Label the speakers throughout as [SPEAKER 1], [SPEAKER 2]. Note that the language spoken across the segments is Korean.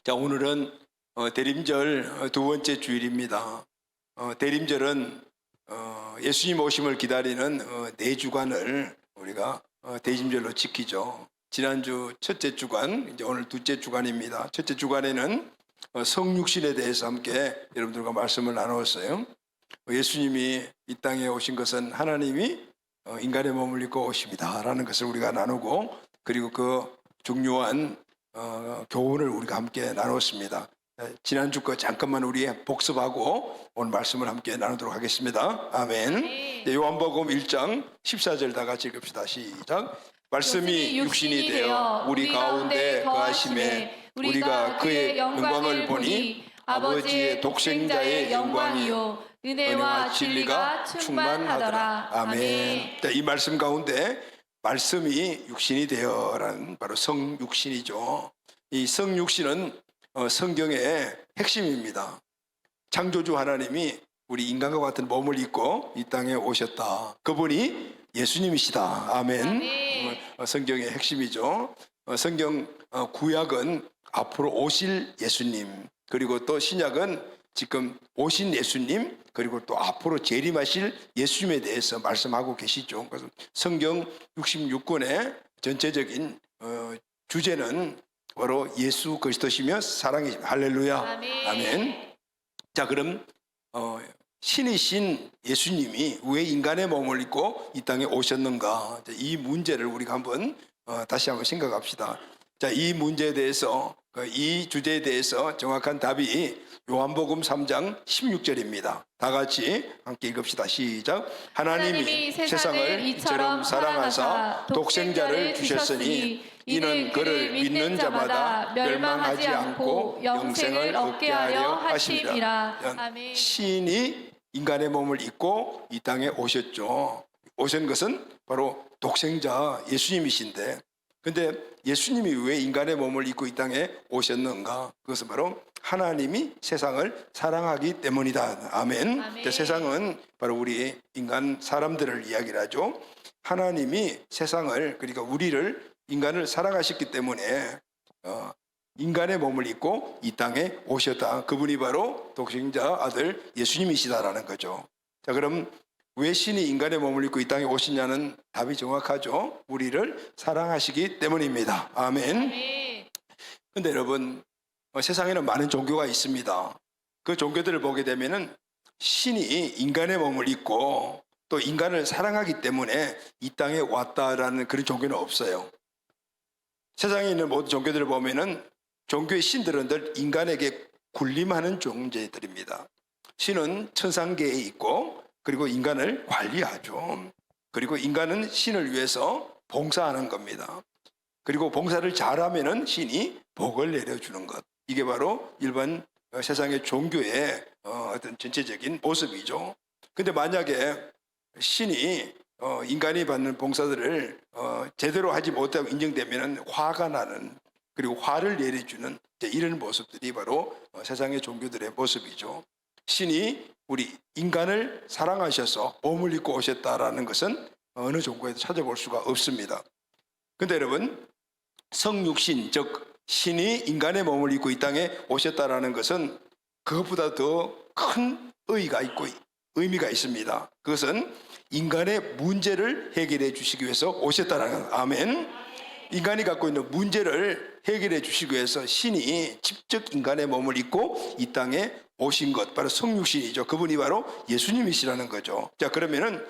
[SPEAKER 1] 자, 오늘은 대림절 두 번째 주일입니다. 대림절은 예수님 오심을 기다리는 네 주간을 우리가 대림절로 지키죠. 지난주 첫째 주간, 이제 오늘 둘째 주간입니다. 첫째 주간에는 성육신에 대해서 함께 여러분들과 말씀을 나누었어요. 예수님이 이 땅에 오신 것은 하나님이 인간의 몸을 입고 오십니다라는 것을 우리가 나누고, 그리고 그 중요한 교훈을 우리가 함께 나눴습니다. 지난주 거 잠깐만 우리 복습하고 오늘 말씀을 함께 나누도록 하겠습니다. 아멘. 네, 요한복음 1장 14절 다 같이 읽읍시다. 시작. 말씀이 육신이 되어 우리 가운데 거하심에 우리가 그의 영광을 보니 아버지의 독생자의 영광이요 은혜와 진리가 충만하더라. 아멘. 자, 이 말씀 가운데 말씀이 육신이 되어라는 바로 성육신이죠. 이 성육신은 성경의 핵심입니다. 창조주 하나님이 우리 인간과 같은 몸을 입고 이 땅에 오셨다. 그분이 예수님이시다. 아멘. 성경의 핵심이죠. 성경 구약은 앞으로 오실 예수님, 그리고 또 신약은 지금 오신 예수님, 그리고 또 앞으로 재림하실 예수님에 대해서 말씀하고 계시죠. 그래서 성경 66권의 전체적인 주제는 바로 예수 그리스도시며 사랑이십니다. 할렐루야.
[SPEAKER 2] 아멘.
[SPEAKER 1] 아멘. 자, 그럼 신이신 예수님이 왜 인간의 몸을 입고 이 땅에 오셨는가? 이 문제를 우리가 한번 다시 한번 생각합시다. 자, 이 문제에 대해서, 이 주제에 대해서 정확한 답이 요한복음 3장 16절입니다. 다 같이 함께 읽읍시다. 시작. 하나님이 세상을 이처럼 사랑하사 독생자를 주셨으니 이는 그를 믿는 자마다 멸망하지 않고 영생을 얻게 하려 하심이라.
[SPEAKER 2] 아멘.
[SPEAKER 1] 신이 인간의 몸을 입고 이 땅에 오셨죠. 오신 것은 바로 독생자 예수님이신데, 근데 예수님이 왜 인간의 몸을 입고 이 땅에 오셨는가? 그것은 바로 하나님이 세상을 사랑하기 때문이다. 아멘.
[SPEAKER 2] 아멘.
[SPEAKER 1] 세상은 바로 우리 인간 사람들을 이야기를 하죠. 하나님이 세상을, 그러니까 우리를, 인간을 사랑하셨기 때문에 인간의 몸을 입고 이 땅에 오셨다. 그분이 바로 독생자 아들 예수님이시다라는 거죠. 자, 그럼 왜 신이 인간의 몸을 입고 이 땅에 오시냐는 답이 정확하죠. 우리를 사랑하시기 때문입니다. 아멘. 근데 여러분, 세상에는 많은 종교가 있습니다. 그 종교들을 보게 되면은 신이 인간의 몸을 입고 또 인간을 사랑하기 때문에 이 땅에 왔다라는 그런 종교는 없어요. 세상에 있는 모든 종교들을 보면은 종교의 신들은 늘 인간에게 군림하는 존재들입니다. 신은 천상계에 있고, 그리고 인간을 관리하죠. 그리고 인간은 신을 위해서 봉사하는 겁니다. 그리고 봉사를 잘하면은 신이 복을 내려주는 것. 이게 바로 일반 세상의 종교의 어떤 전체적인 모습이죠. 근데 만약에 신이 인간이 받는 봉사들을 제대로 하지 못하고 인정되면 화가 나는, 그리고 화를 내려주는 이런 모습들이 바로 세상의 종교들의 모습이죠. 신이 우리 인간을 사랑하셔서 몸을 입고 오셨다라는 것은 어느 종교에도 찾아볼 수가 없습니다. 근데 여러분, 성육신, 즉 신이 인간의 몸을 입고 이 땅에 오셨다라는 것은 그것보다 더 큰 의의가 있고 의미가 있습니다. 그것은 인간의 문제를 해결해 주시기 위해서 오셨다는 것. 아멘. 인간이 갖고 있는 문제를 해결해 주시기 위해서 신이 직접 인간의 몸을 입고 이 땅에 오신 것, 바로 성육신이죠. 그분이 바로 예수님이시라는 거죠. 자, 그러면은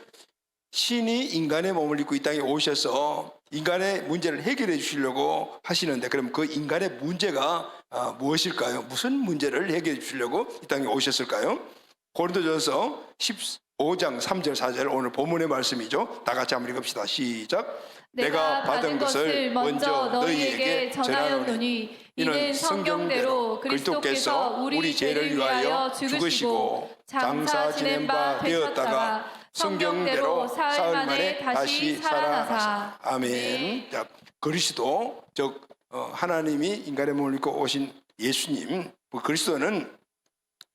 [SPEAKER 1] 신이 인간의 몸을 입고 이 땅에 오셔서 인간의 문제를 해결해 주시려고 하시는데, 그럼 그 인간의 문제가 무엇일까요? 무슨 문제를 해결해 주시려고 이 땅에 오셨을까요? 고린도전서 15장 3절 4절 오늘 본문의 말씀이죠. 다 같이 한번 읽읍시다. 시작.
[SPEAKER 2] 내가 받은 것을 먼저 너희에게 전하였노니 이는 성경대로 그리스도께서 우리 죄를 위하여 죽으시고 장사 지낸 바 되었다가 성경대로 사흘 만에 다시 살아나사.
[SPEAKER 1] 아멘. 자, 그리스도, 즉 하나님이 인간의 몸을 입고 오신 예수님, 그리스도는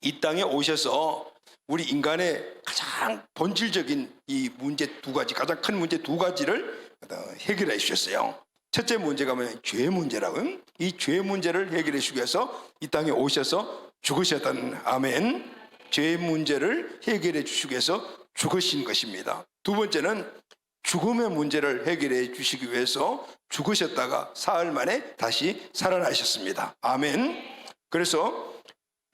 [SPEAKER 1] 이 땅에 오셔서 우리 인간의 가장 본질적인 이 문제 두 가지, 가장 큰 문제 두 가지를 해결해 주셨어요. 첫째 문제가 뭐냐면 죄 문제라고요. 이 죄 문제를 해결해 주기 위해서 이 땅에 오셔서 죽으셨다는, 아멘. 죄 문제를 해결해 주시기 위해서 죽으신 것입니다. 두 번째는 죽음의 문제를 해결해 주시기 위해서 죽으셨다가 사흘 만에 다시 살아나셨습니다. 아멘. 그래서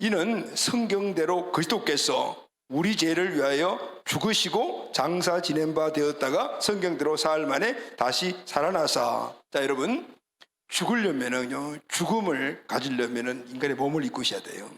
[SPEAKER 1] 이는 성경대로 그리스도께서 우리 죄를 위하여 죽으시고 장사 지낸 바 되었다가 성경대로 사흘 만에 다시 살아나사. 자, 여러분, 죽으려면은요, 죽음을 가지려면은 인간의 몸을 입고 있어야 돼요.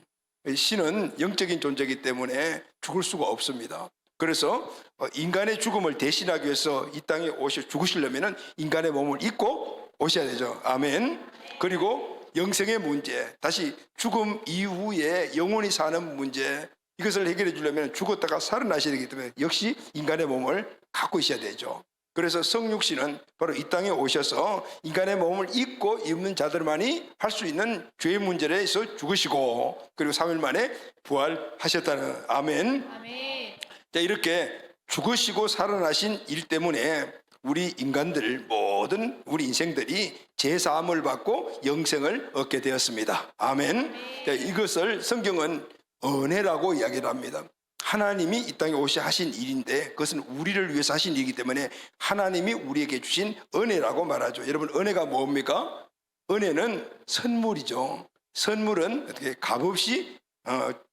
[SPEAKER 1] 신은 영적인 존재이기 때문에 죽을 수가 없습니다. 그래서 인간의 죽음을 대신하기 위해서 이 땅에 오셔 죽으시려면은 인간의 몸을 입고 오셔야 되죠. 아멘. 그리고 영생의 문제, 다시 죽음 이후에 영원히 사는 문제, 이것을 해결해 주려면 죽었다가 살아나셔야 되기 때문에 역시 인간의 몸을 갖고 있어야 되죠. 그래서 성육신은 바로 이 땅에 오셔서 인간의 몸을 입고 입는 자들만이 할 수 있는 죄의 문제에 대해서 죽으시고 그리고 3일 만에 부활하셨다는, 아멘.
[SPEAKER 2] 아멘.
[SPEAKER 1] 자, 이렇게 죽으시고 살아나신 일 때문에 우리 인간들 모든 우리 인생들이 제사함을 받고 영생을 얻게 되었습니다. 아멘. 자, 이것을 성경은 은혜라고 이야기를 합니다. 하나님이 이 땅에 오셔 하신 일인데 그것은 우리를 위해서 하신 일이기 때문에 하나님이 우리에게 주신 은혜라고 말하죠. 여러분, 은혜가 뭡니까? 은혜는 선물이죠. 선물은 어떻게 값없이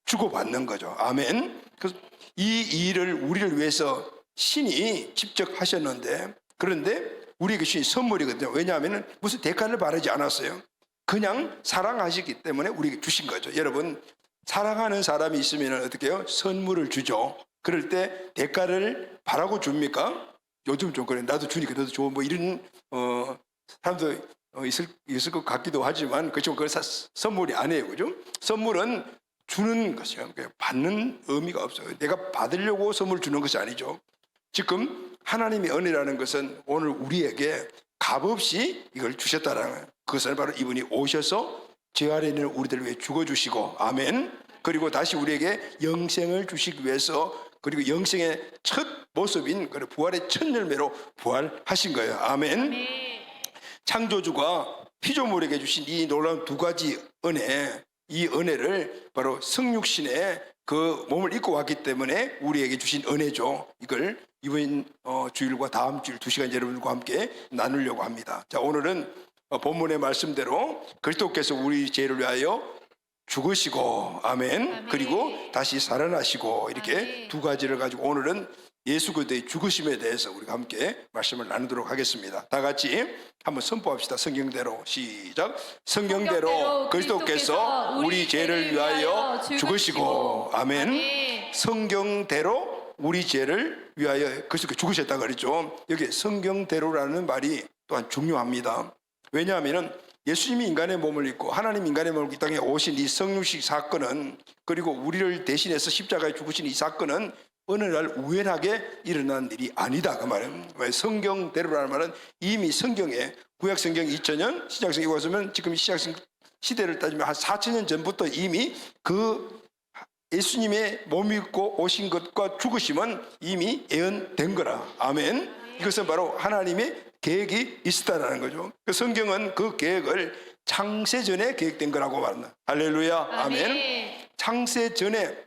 [SPEAKER 1] 주고받는 거죠. 아멘. 그래서 이 일을 우리를 위해서 신이 직접 하셨는데, 그런데 우리에게 주신 선물이거든요. 왜냐하면 무슨 대가를 바라지 않았어요. 그냥 사랑하시기 때문에 우리에게 주신 거죠. 여러분, 사랑하는 사람이 있으면 어떻게 해요? 선물을 주죠. 그럴 때 대가를 바라고 줍니까? 요즘 좀 그래. 나도 주니까 너도 줘. 뭐 이런 사람도 있을 것 같기도 하지만 그렇지만 그건 선물이 아니에요. 그죠? 선물은 주는 것이요. 받는 의미가 없어요. 내가 받으려고 선물 주는 것이 아니죠. 지금 하나님의 은혜라는 것은 오늘 우리에게 값없이 이걸 주셨다라는 거예요. 그것은 바로 이분이 오셔서 죄 아래 있는 우리들을 위해 죽어주시고, 아멘. 그리고 다시 우리에게 영생을 주시기 위해서, 그리고 영생의 첫 모습인 부활의 첫 열매로 부활하신 거예요. 아멘.
[SPEAKER 2] 아멘.
[SPEAKER 1] 창조주가 피조물에게 주신 이 놀라운 두 가지 은혜, 이 은혜를 바로 성육신의 그 몸을 입고 왔기 때문에 우리에게 주신 은혜죠. 이걸 이번 주일과 다음 주일 2시간 여러분들과 함께 나누려고 합니다. 자, 오늘은 본문의 말씀대로 그리스도께서 우리 죄를 위하여 죽으시고, 아멘.
[SPEAKER 2] 아멘.
[SPEAKER 1] 그리고 다시 살아나시고, 이렇게
[SPEAKER 2] 아멘.
[SPEAKER 1] 두 가지를 가지고 오늘은 예수 그리스도의 죽으심에 대해서 우리가 함께 말씀을 나누도록 하겠습니다. 다 같이 한번 선포합시다. 성경대로 시작. 성경대로 그리스도께서 우리 죄를 위하여 죽으시고, 아멘.
[SPEAKER 2] 아멘.
[SPEAKER 1] 성경대로 우리 죄를 위하여 그리스도께서 죽으셨다 그랬죠. 여기 성경대로라는 말이 또한 중요합니다. 왜냐하면 예수님이 인간의 몸을 입고 하나님 인간의 몸을 이 땅에 오신 이 성육식 사건은, 그리고 우리를 대신해서 십자가에 죽으신 이 사건은 어느 날 우연하게 일어난 일이 아니다 그 말은. 왜? 성경대로라는 말은 이미 성경에 구약 성경 2000년, 신약 성경에 와서면 지금 신약 시대를 따지면 한 4000년 전부터 이미 그 예수님의 몸 입고 오신 것과 죽으심은 이미 예언된 거라. 아멘. 이것은 바로 하나님의 계획이 있었다는 거죠. 그 성경은 그 계획을 창세 전에 계획된 거라고 말합니다. 할렐루야. 아멘. 창세 전에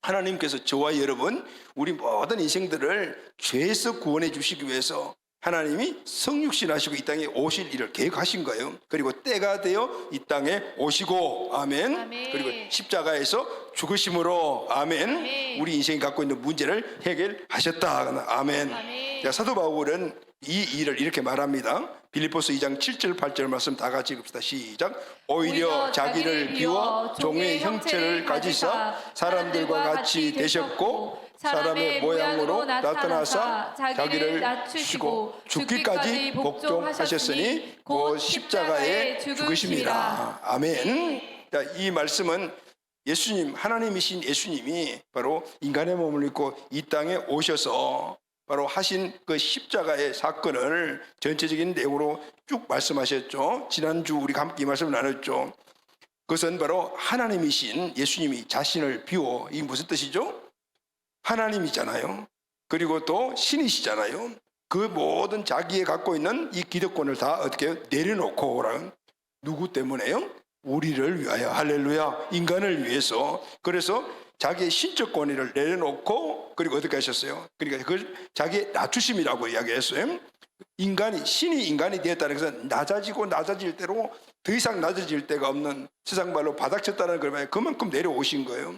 [SPEAKER 1] 하나님께서 저와 여러분, 우리 모든 인생들을 죄에서 구원해 주시기 위해서 하나님이 성육신 하시고 이 땅에 오실 일을 계획하신 거예요. 그리고 때가 되어 이 땅에 오시고, 아멘.
[SPEAKER 2] 아멘.
[SPEAKER 1] 그리고 십자가에서 죽으심으로, 아멘.
[SPEAKER 2] 아멘.
[SPEAKER 1] 우리 인생이 갖고 있는 문제를 해결하셨다. 아멘.
[SPEAKER 2] 아멘.
[SPEAKER 1] 자, 사도 바울은 이 일을 이렇게 말합니다. 빌립보서 2장 7절 8절 말씀 다 같이 읽읍시다. 시작. 오히려 자기를 비워 종의 형체를 가지사 사람들과 같이 되셨고 사람의 모양으로 나타나사 자기를 낮추시고 죽기까지 복종하셨으니 곧 십자가에 죽으심이라. 아멘. 자, 이 말씀은 예수님, 하나님이신 예수님이 바로 인간의 몸을 입고 이 땅에 오셔서 바로 하신 그 십자가의 사건을 전체적인 내용으로 쭉 말씀하셨죠. 지난주 우리가 함께 이 말씀을 나눴죠. 그것은 바로 하나님이신 예수님이 자신을 비워, 이게 무슨 뜻이죠? 하나님이잖아요. 그리고 또 신이시잖아요. 그 모든 자기의 갖고 있는 이 기득권을 다 어떻게 내려놓고 오라는 누구 때문에요? 우리를 위하여. 할렐루야. 인간을 위해서. 그래서 자기의 신적 권위를 내려놓고 그리고 어떻게 하셨어요? 그러니까 그걸 자기의 낮추심이라고 이야기했어요. 신이 인간이 되었다는 것은 낮아질 대로 더 이상 낮아질 데가 없는 세상 말로 바닥쳤다는 걸 말해 그만큼 내려오신 거예요.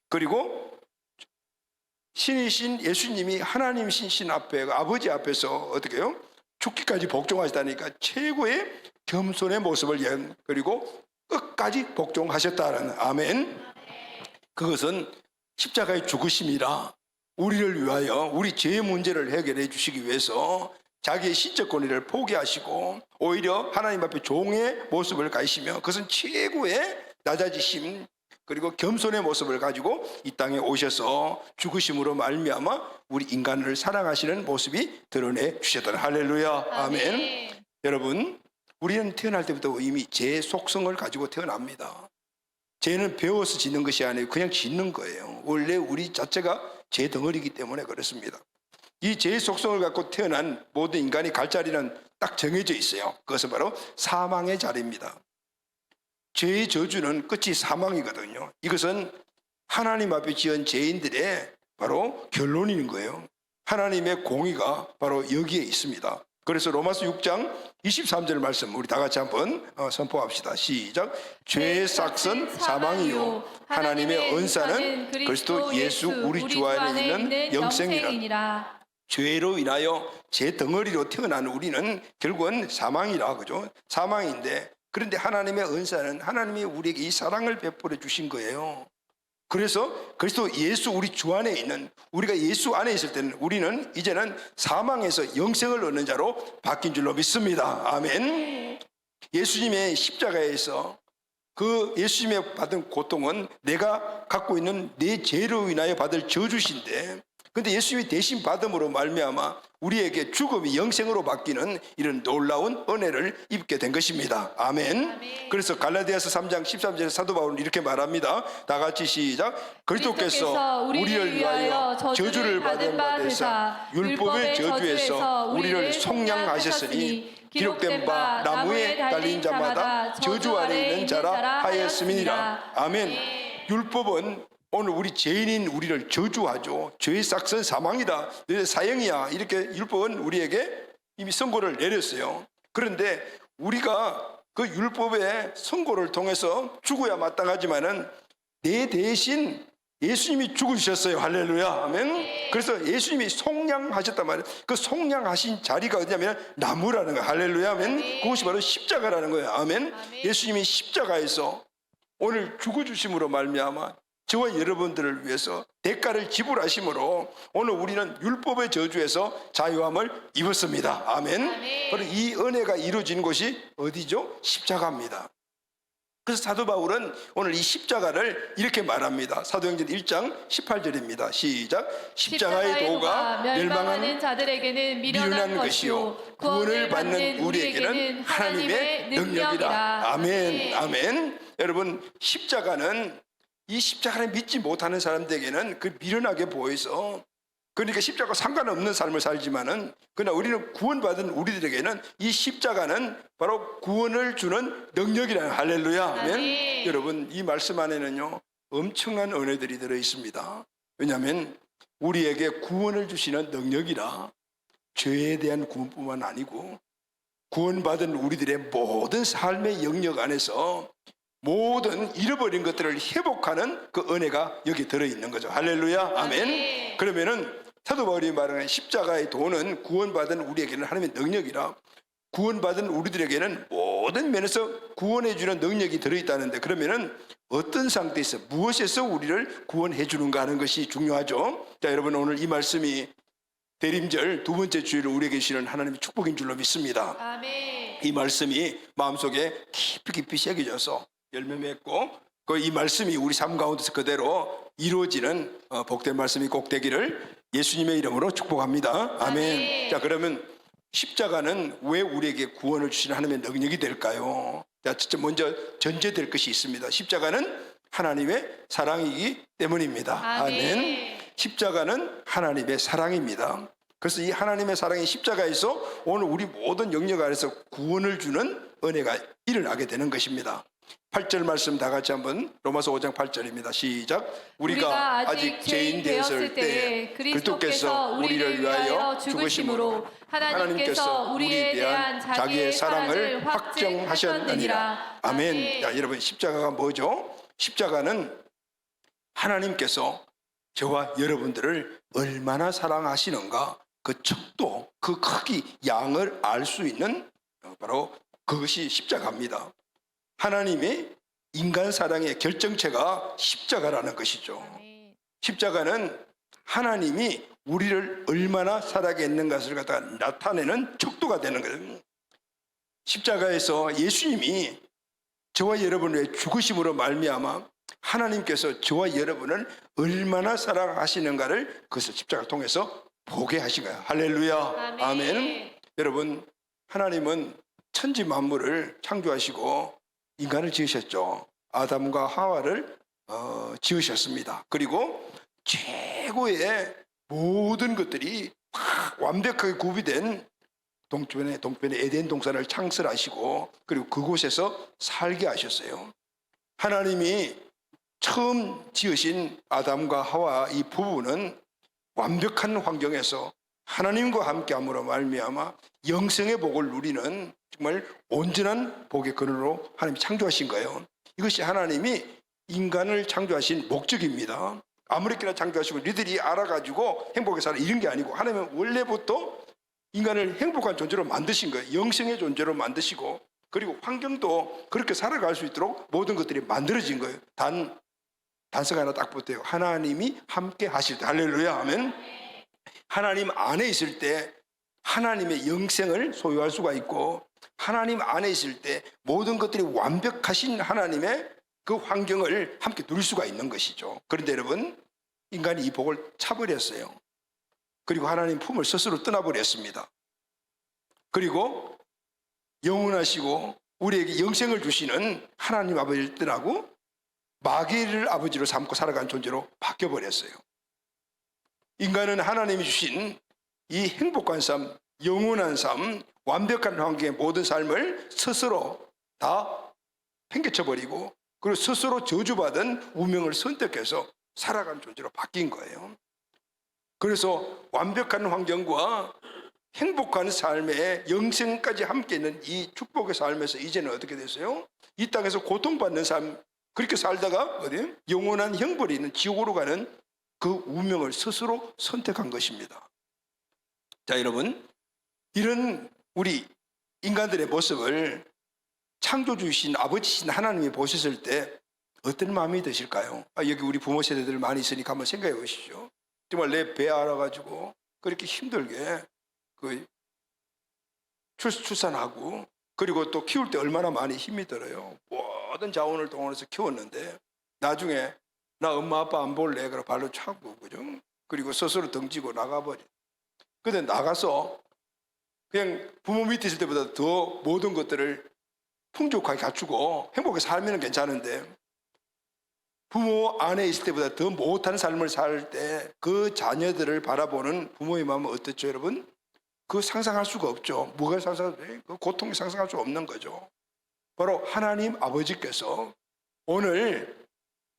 [SPEAKER 1] 그리고 신이신 예수님이 하나님이신 신 앞에 아버지 앞에서 어떻게 해요? 죽기까지 복종하시다니까 최고의 겸손의 모습을 그리고 끝까지 복종하셨다는 아멘. 그것은 십자가의 죽으심이라 우리를 위하여 우리 죄의 문제를 해결해 주시기 위해서 자기의 신적 권위를 포기하시고 오히려 하나님 앞에 종의 모습을 가지시며 그것은 최고의 낮아지심 그리고 겸손의 모습을 가지고 이 땅에 오셔서 죽으심으로 말미암아 우리 인간을 사랑하시는 모습이 드러내 주셨다. 할렐루야. 아멘. 여러분, 우리는 태어날 때부터 이미 죄의 속성을 가지고 태어납니다. 죄는 배워서 짓는 것이 아니고 그냥 짓는 거예요. 원래 우리 자체가 죄 덩어리이기 때문에 그렇습니다. 이 죄의 속성을 갖고 태어난 모든 인간이 갈 자리는 딱 정해져 있어요. 그것은 바로 사망의 자리입니다. 죄의 저주는 끝이 사망이거든요. 이것은 하나님 앞에 지은 죄인들의 바로 결론인 거예요. 하나님의 공의가 바로 여기에 있습니다. 그래서 로마서 6장 23절 말씀 우리 다 같이 한번 선포합시다. 시작. 죄의 싹은 사망이요 하나님의 은사는 그리스도 예수 우리 주 안에 있는 영생이라. 죄로 인하여 죄 덩어리로 태어난 우리는 결국은 사망이라 그죠? 사망인데 그런데 하나님의 은사는 하나님이 우리에게 이 사랑을 베풀어 주신 거예요. 그래서 그리스도 예수 우리 주 안에 있는 우리가 예수 안에 있을 때는 우리는 이제는 사망에서 영생을 얻는 자로 바뀐 줄로 믿습니다. 아멘. 예수님의 십자가에서 그 예수님의 받은 고통은 내가 갖고 있는 내 죄로 인하여 받을 저주신데 근데 예수님이 대신 받음으로 말미암아 우리에게 죽음이 영생으로 바뀌는 이런 놀라운 은혜를 입게 된 것입니다. 아멘. 그래서 갈라디아서 3장 13절에 사도 바울은 이렇게 말합니다. 다 같이 시작. 그리스도께서 우리를 위하여 저주를 받은 바 되사 율법의 저주에서 우리를 속량하셨으니 기록된 바 나무에 달린 자마다 저주 아래 있는 자라 하였음이니라. 아멘. 율법은 오늘 우리 죄인인 우리를 저주하죠. 죄의 싹은 사망이다. 너희 사형이야. 이렇게 율법은 우리에게 이미 선고를 내렸어요. 그런데 우리가 그 율법의 선고를 통해서 죽어야 마땅하지만은 내 대신 예수님이 죽으셨어요. 할렐루야. 아멘. 그래서 예수님이 속량하셨단 말이에요. 그 속량하신 자리가 어디냐면 나무라는 거예요. 할렐루야. 아멘. 그것이 바로 십자가라는 거예요. 아멘. 예수님이 십자가에서 오늘 죽어주심으로 말미암아 저와 여러분들을 위해서 대가를 지불하심으로 오늘 우리는 율법의 저주에서 자유함을 입었습니다. 아멘. 바로 이 은혜가 이루어진 곳이 어디죠? 십자가입니다. 그래서 사도 바울은 오늘 이 십자가를 이렇게 말합니다. 사도행전 1장 18절입니다. 시작. 십자가의 도가 멸망하는 자들에게는 미련한 것이요 구원을 받는 우리에게는 하나님의 능력이라. 아멘. 아멘. 여러분, 십자가는 이 십자가를 믿지 못하는 사람들에게는 그 미련하게 보여서 그러니까 십자가와 상관없는 삶을 살지만은 그러나 우리는 구원받은 우리들에게는 이 십자가는 바로 구원을 주는 능력이라는 할렐루야. 아멘. 여러분, 이 말씀 안에는요 엄청난 은혜들이 들어 있습니다. 왜냐하면 우리에게 구원을 주시는 능력이라 죄에 대한 구원뿐만 아니고 구원받은 우리들의 모든 삶의 영역 안에서 모든 잃어버린 것들을 회복하는 그 은혜가 여기 들어있는 거죠. 할렐루야. 아멘. 그러면은 사도 바울이 말하는 십자가의 도는 구원받은 우리에게는 하나님의 능력이라 구원받은 우리들에게는 모든 면에서 구원해주는 능력이 들어있다는데 그러면은 어떤 상태에서 무엇에서 우리를 구원해 주는가 하는 것이 중요하죠. 자, 여러분, 오늘 이 말씀이 대림절 두 번째 주일을 우리에게 주시는 하나님의 축복인 줄로 믿습니다.
[SPEAKER 2] 아멘.
[SPEAKER 1] 이 말씀이 마음속에 깊이 새겨져서 열매 맺고 그 이 말씀이 우리 삶 가운데서 그대로 이루어지는 복된 말씀이 꼭 되기를 예수님의 이름으로 축복합니다. 아멘. 자, 그러면 십자가는 왜 우리에게 구원을 주시는 하나님의 능력이 될까요? 자, 먼저 전제될 것이 있습니다. 십자가는 하나님의 사랑이기 때문입니다. 아멘. 십자가는 하나님의 사랑입니다. 그래서 이 하나님의 사랑이 십자가에서 오늘 우리 모든 영역 안에서 구원을 주는 은혜가 일어나게 되는 것입니다. 8절 말씀 다 같이 한번 로마서 5장 8절입니다. 시작. 우리가 아직 죄인 되었을 때에 그리스도께서 우리를 위하여 죽으심으로 하나님께서 우리에 대한 자기의 사랑을 확정하셨느니라.
[SPEAKER 2] 아멘.
[SPEAKER 1] 자, 여러분 십자가가 뭐죠? 십자가는 하나님께서 저와 여러분들을 얼마나 사랑하시는가 그 척도, 그 크기, 양을 알 수 있는 바로 그것이 십자가입니다. 하나님의 인간 사랑의 결정체가 십자가라는 것이죠. 십자가는 하나님이 우리를 얼마나 사랑했는 것을 갖다가 나타내는 척도가 되는 거예요. 십자가에서 예수님이 저와 여러분의 죽으심으로 말미암아 하나님께서 저와 여러분을 얼마나 사랑하시는가를 그것을 십자가를 통해서 보게 하신 거예요. 할렐루야. 아멘. 여러분, 하나님은 천지 만물을 창조하시고 인간을 지으셨죠. 아담과 하와를 지으셨습니다. 그리고 최고의 모든 것들이 완벽하게 구비된 동편의 에덴 동산을 창설하시고 그리고 그곳에서 살게 하셨어요. 하나님이 처음 지으신 아담과 하와 이 부부는 완벽한 환경에서 하나님과 함께함으로 말미암아 영생의 복을 누리는 정말 온전한 복의 근원으로 하나님이 창조하신 거예요. 이것이 하나님이 인간을 창조하신 목적입니다. 아무렇게나 창조하시고 니들이 알아가지고 행복하게 살아 이런 게 아니고 하나님은 원래부터 인간을 행복한 존재로 만드신 거예요. 영생의 존재로 만드시고 그리고 환경도 그렇게 살아갈 수 있도록 모든 것들이 만들어진 거예요. 단서가 하나 딱 붙어요. 하나님이 함께 하실 때. 할렐루야 하면 하나님 안에 있을 때 하나님의 영생을 소유할 수가 있고 하나님 안에 있을 때 모든 것들이 완벽하신 하나님의 그 환경을 함께 누릴 수가 있는 것이죠. 그런데 여러분, 인간이 이 복을 차버렸어요. 그리고 하나님 품을 스스로 떠나버렸습니다. 그리고 영원하시고 우리에게 영생을 주시는 하나님 아버지를 떠나고 마귀를 아버지로 삼고 살아가는 존재로 바뀌어버렸어요. 인간은 하나님이 주신 이 행복한 삶, 영원한 삶, 완벽한 환경의 모든 삶을 스스로 다 팽개쳐버리고 그리고 스스로 저주받은 운명을 선택해서 살아가는 존재로 바뀐 거예요. 그래서 완벽한 환경과 행복한 삶에 영생까지 함께 있는 이 축복의 삶에서 이제는 어떻게 됐어요? 이 땅에서 고통받는 삶, 그렇게 살다가 어디 영원한 형벌이 있는 지옥으로 가는 그 운명을 스스로 선택한 것입니다. 자, 여러분, 이런 우리 인간들의 모습을 창조주이신 아버지신 하나님이 보셨을 때 어떤 마음이 드실까요? 여기 우리 부모 세대들 많이 있으니까 한번 생각해 보시죠. 정말 내 배 알아가지고 그렇게 힘들게 출산하고 그리고 또 키울 때 얼마나 많이 힘이 들어요. 모든 자원을 동원해서 키웠는데 나중에 나 엄마 아빠 안 볼래? 그래 발로 차고 그죠? 그리고 스스로 덩치고 나가버려. 근데 나가서 그냥 부모 밑에 있을 때보다 더 모든 것들을 풍족하게 갖추고 행복하게 살면 괜찮은데 부모 안에 있을 때보다 더 못한 삶을 살 때 그 자녀들을 바라보는 부모의 마음은 어떻죠, 여러분? 그거 상상할 수가 없죠. 뭐가 상상돼? 그 고통이 상상할 수 없는 거죠. 바로 하나님 아버지께서 오늘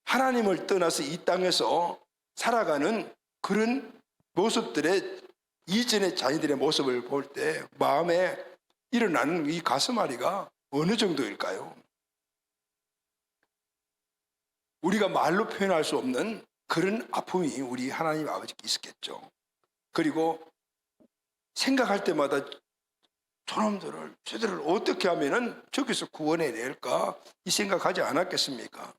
[SPEAKER 1] 하나님을 떠나서 이 땅에서 살아가는 그런 모습들의 이전의 자녀들의 모습을 볼 때 마음에 일어나는 이 가슴앓이가 어느 정도일까요? 우리가 말로 표현할 수 없는 그런 아픔이 우리 하나님 아버지께 있었겠죠. 그리고 생각할 때마다 저들을 어떻게 하면은 저기서 구원해낼까 이 생각하지 않았겠습니까?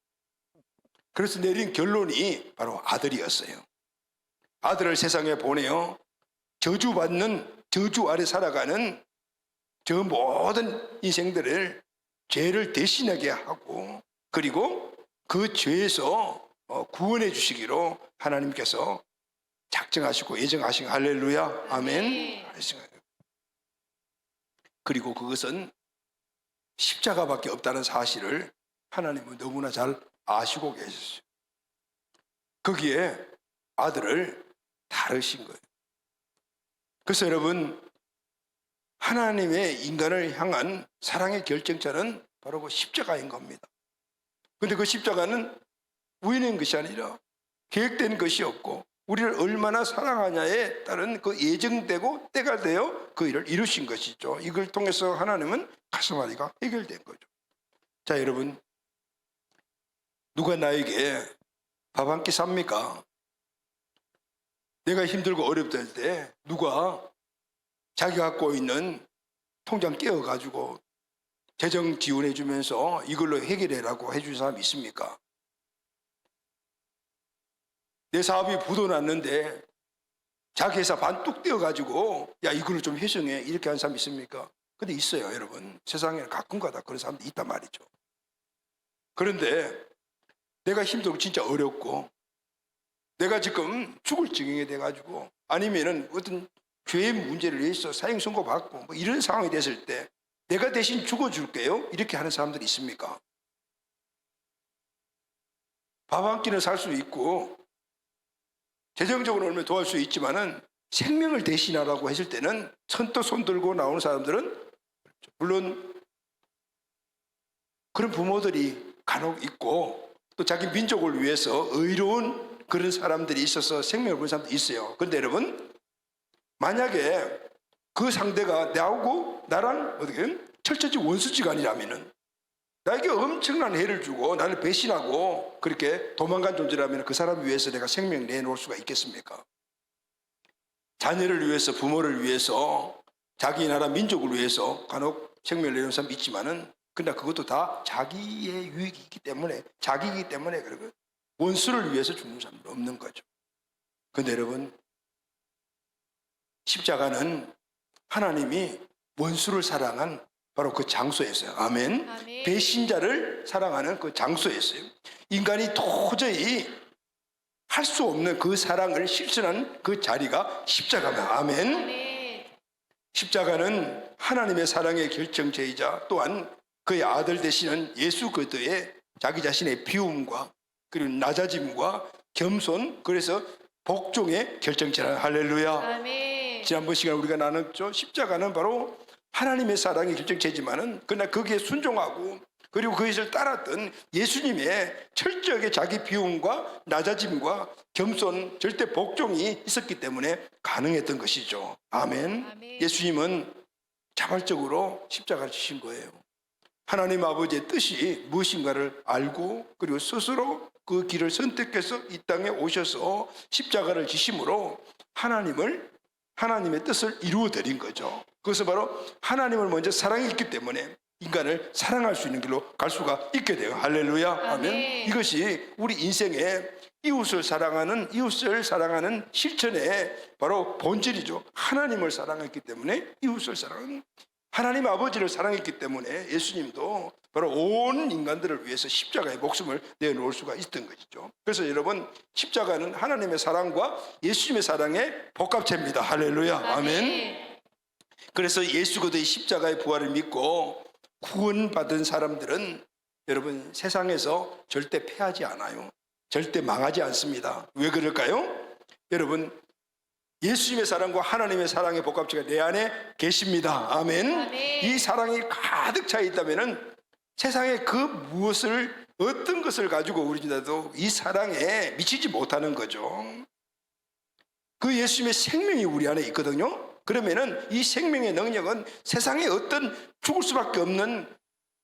[SPEAKER 1] 그래서 내린 결론이 바로 아들이었어요. 아들을 세상에 보내어 저주받는 저주 아래 살아가는 저 모든 인생들을 죄를 대신하게 하고 그리고 그 죄에서 구원해 주시기로 하나님께서 작정하시고 예정하신 할렐루야 아멘. 그리고 그것은 십자가밖에 없다는 사실을 하나님은 너무나 잘 아시고 계셨어요. 거기에 아들을 다루신 거예요. 그래서 여러분, 하나님의 인간을 향한 사랑의 결정자는 바로 그 십자가인 겁니다. 그런데 그 십자가는 우연인 것이 아니라 계획된 것이 없고 우리를 얼마나 사랑하냐에 따른 그 예정되고 때가 되어 그 일을 이루신 것이죠. 이걸 통해서 하나님은 가슴앓이가 해결된 거죠. 자, 여러분, 누가 나에게 밥 한 끼 삽니까? 내가 힘들고 어렵다 할 때 누가 자기 갖고 있는 통장 깨어가지고 재정 지원해 주면서 이걸로 해결해라고 해준 사람 있습니까? 내 사업이 부도났는데 자기 회사 반뚝 떼어가지고 야 이걸로 좀 회생해 이렇게 하는 사람 있습니까? 근데 있어요, 여러분. 세상에는 가끔가다 그런 사람도 있단 말이죠. 그런데 내가 힘들고 진짜 어렵고 내가 지금 죽을 지경이 돼가지고 아니면은 어떤 죄의 문제를 위해서 사형 선고받고 뭐 이런 상황이 됐을 때 내가 대신 죽어줄게요 이렇게 하는 사람들이 있습니까? 밥 한 끼는 살 수 있고 재정적으로 얼마나 도와줄 수 있지만은 생명을 대신하라고 했을 때는 선뜻 손들고 나오는 사람들은 물론 그런 부모들이 간혹 있고 또 자기 민족을 위해서 의로운 그런 사람들이 있어서 생명을 본 사람도 있어요. 그런데 여러분, 만약에 그 상대가 나하고 나랑 어떻게 철저히 원수지간이라면은 나에게 엄청난 해를 주고 나를 배신하고 그렇게 도망간 존재라면 그 사람을 위해서 내가 생명 내놓을 수가 있겠습니까? 자녀를 위해서, 부모를 위해서, 자기 나라 민족을 위해서 간혹 생명을 내놓은 사람 있지만은 그러나 그것도 다 자기의 유익이 있기 때문에, 자기이기 때문에 그리고 원수를 위해서 죽는 사람도 없는 거죠. 그런데 여러분, 십자가는 하나님이 원수를 사랑한 바로 그 장소였어요. 아멘.
[SPEAKER 2] 아멘.
[SPEAKER 1] 배신자를 사랑하는 그 장소였어요. 인간이 도저히 할 수 없는 그 사랑을 실천한 그 자리가 십자가입니다. 아멘.
[SPEAKER 2] 아멘.
[SPEAKER 1] 십자가는 하나님의 사랑의 결정체이자 또한 그의 아들 되시는 예수 그리스도의 자기 자신의 비움과 그리고 낮아짐과 겸손, 그래서 복종의 결정체라. 할렐루야.
[SPEAKER 2] 아멘.
[SPEAKER 1] 지난번 시간에 우리가 나눴죠. 십자가는 바로 하나님의 사랑의 결정체지만은 그러나 거기에 순종하고 그리고 그것을 따랐던 예수님의 철저하게 자기 비움과 낮아짐과 겸손, 절대 복종이 있었기 때문에 가능했던 것이죠. 아멘.
[SPEAKER 2] 아멘.
[SPEAKER 1] 예수님은 자발적으로 십자가를 지신 거예요. 하나님 아버지의 뜻이 무엇인가를 알고 그리고 스스로 그 길을 선택해서 이 땅에 오셔서 십자가를 지심으로 하나님의 뜻을 이루어 드린 거죠. 그것은 바로 하나님을 먼저 사랑했기 때문에 인간을 사랑할 수 있는 길로 갈 수가 있게 돼요. 할렐루야. 아멘.
[SPEAKER 2] 아멘.
[SPEAKER 1] 이것이 우리 인생의 이웃을 사랑하는 실천의 바로 본질이죠. 하나님을 사랑했기 때문에 이웃을 사랑하는, 하나님 아버지를 사랑했기 때문에 예수님도 바로 온 인간들을 위해서 십자가의 목숨을 내놓을 수가 있던 것이죠. 그래서 여러분, 십자가는 하나님의 사랑과 예수님의 사랑의 복합체입니다. 할렐루야. 아멘. 그래서 예수 그리스도의 십자가의 부활을 믿고 구원받은 사람들은 여러분 세상에서 절대 패하지 않아요. 절대 망하지 않습니다. 왜 그럴까요? 여러분, 예수님의 사랑과 하나님의 사랑의 복합체가 내 안에 계십니다. 아멘.
[SPEAKER 2] 아멘.
[SPEAKER 1] 이 사랑이 가득 차 있다면은 세상에 그 무엇을 어떤 것을 가지고 우리나라도 이 사랑에 미치지 못하는 거죠. 그 예수님의 생명이 우리 안에 있거든요. 그러면은 이 생명의 능력은 세상에 어떤 죽을 수밖에 없는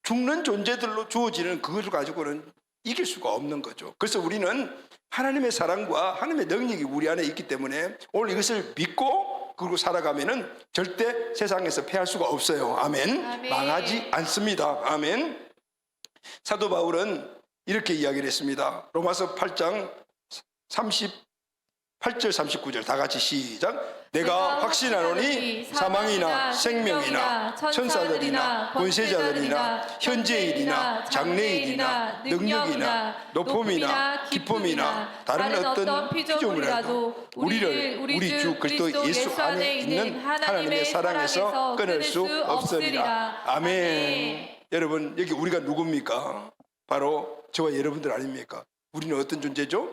[SPEAKER 1] 죽는 존재들로 주어지는 그것을 가지고는 이길 수가 없는 거죠. 그래서 우리는 하나님의 사랑과 하나님의 능력이 우리 안에 있기 때문에 오늘 이것을 믿고 그리고 살아가면은 절대 세상에서 패할 수가 없어요. 아멘.
[SPEAKER 2] 아멘.
[SPEAKER 1] 망하지 않습니다. 아멘. 사도 바울은 이렇게 이야기를 했습니다. 로마서 8장 38절 39절 다 같이 시작. 내가 확신하노니 사망이나 생명이나 천사들이나 권세자들이나 현재일이나 장래일이나 능력이나 높음이나 기쁨이나 다른 어떤 피조물이라도 우리를 우리 주 그리스도 예수 안에 있는 하나님의 사랑에서 끊을 수 없으리라. 아멘. 여러분, 여기 우리가 누굽니까? 바로 저와 여러분들 아닙니까? 우리는 어떤 존재죠?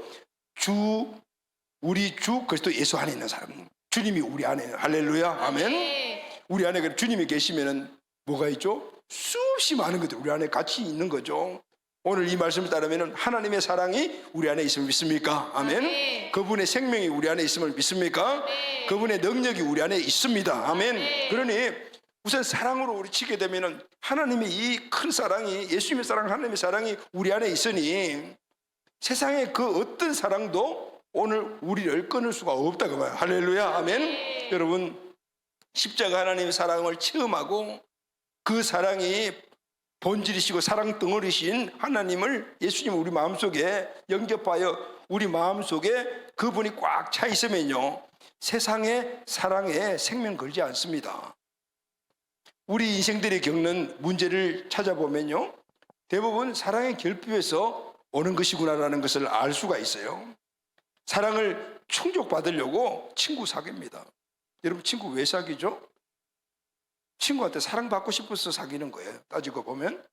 [SPEAKER 1] 우리 주 그리스도 예수 안에 있는 사람, 주님이 우리 안에 할렐루야 아멘.
[SPEAKER 2] 아멘.
[SPEAKER 1] 우리 안에 그 주님이 계시면은 뭐가 있죠? 수없이 많은 것들 우리 안에 같이 있는 거죠. 오늘 이 말씀을 따르면은 하나님의 사랑이 우리 안에 있음을 믿습니까? 아멘.
[SPEAKER 2] 아멘.
[SPEAKER 1] 그분의 생명이 우리 안에 있음을 믿습니까?
[SPEAKER 2] 아멘.
[SPEAKER 1] 그분의 능력이 우리 안에 있습니다. 아멘.
[SPEAKER 2] 아멘.
[SPEAKER 1] 그러니 우선 사랑으로 우리 치게 되면은 하나님의 이 큰 사랑이 예수님의 사랑, 하나님의 사랑이 우리 안에 있으니 세상의 그 어떤 사랑도 오늘 우리를 끊을 수가 없다 그 말이에요. 할렐루야 아멘. 여러분 십자가 하나님의 사랑을 체험하고 그 사랑이 본질이시고 사랑 덩어리신 하나님을 예수님 우리 마음속에 영접하여 우리 마음속에 그분이 꽉 차 있으면요 세상의 사랑에 생명 걸지 않습니다. 우리 인생들이 겪는 문제를 찾아보면요 대부분 사랑의 결핍에서 오는 것이구나라는 것을 알 수가 있어요. 사랑을 충족받으려고 친구 사귀입니다. 여러분 친구 왜 사귀죠? 친구한테 사랑받고 싶어서 사귀는 거예요. 따지고 보면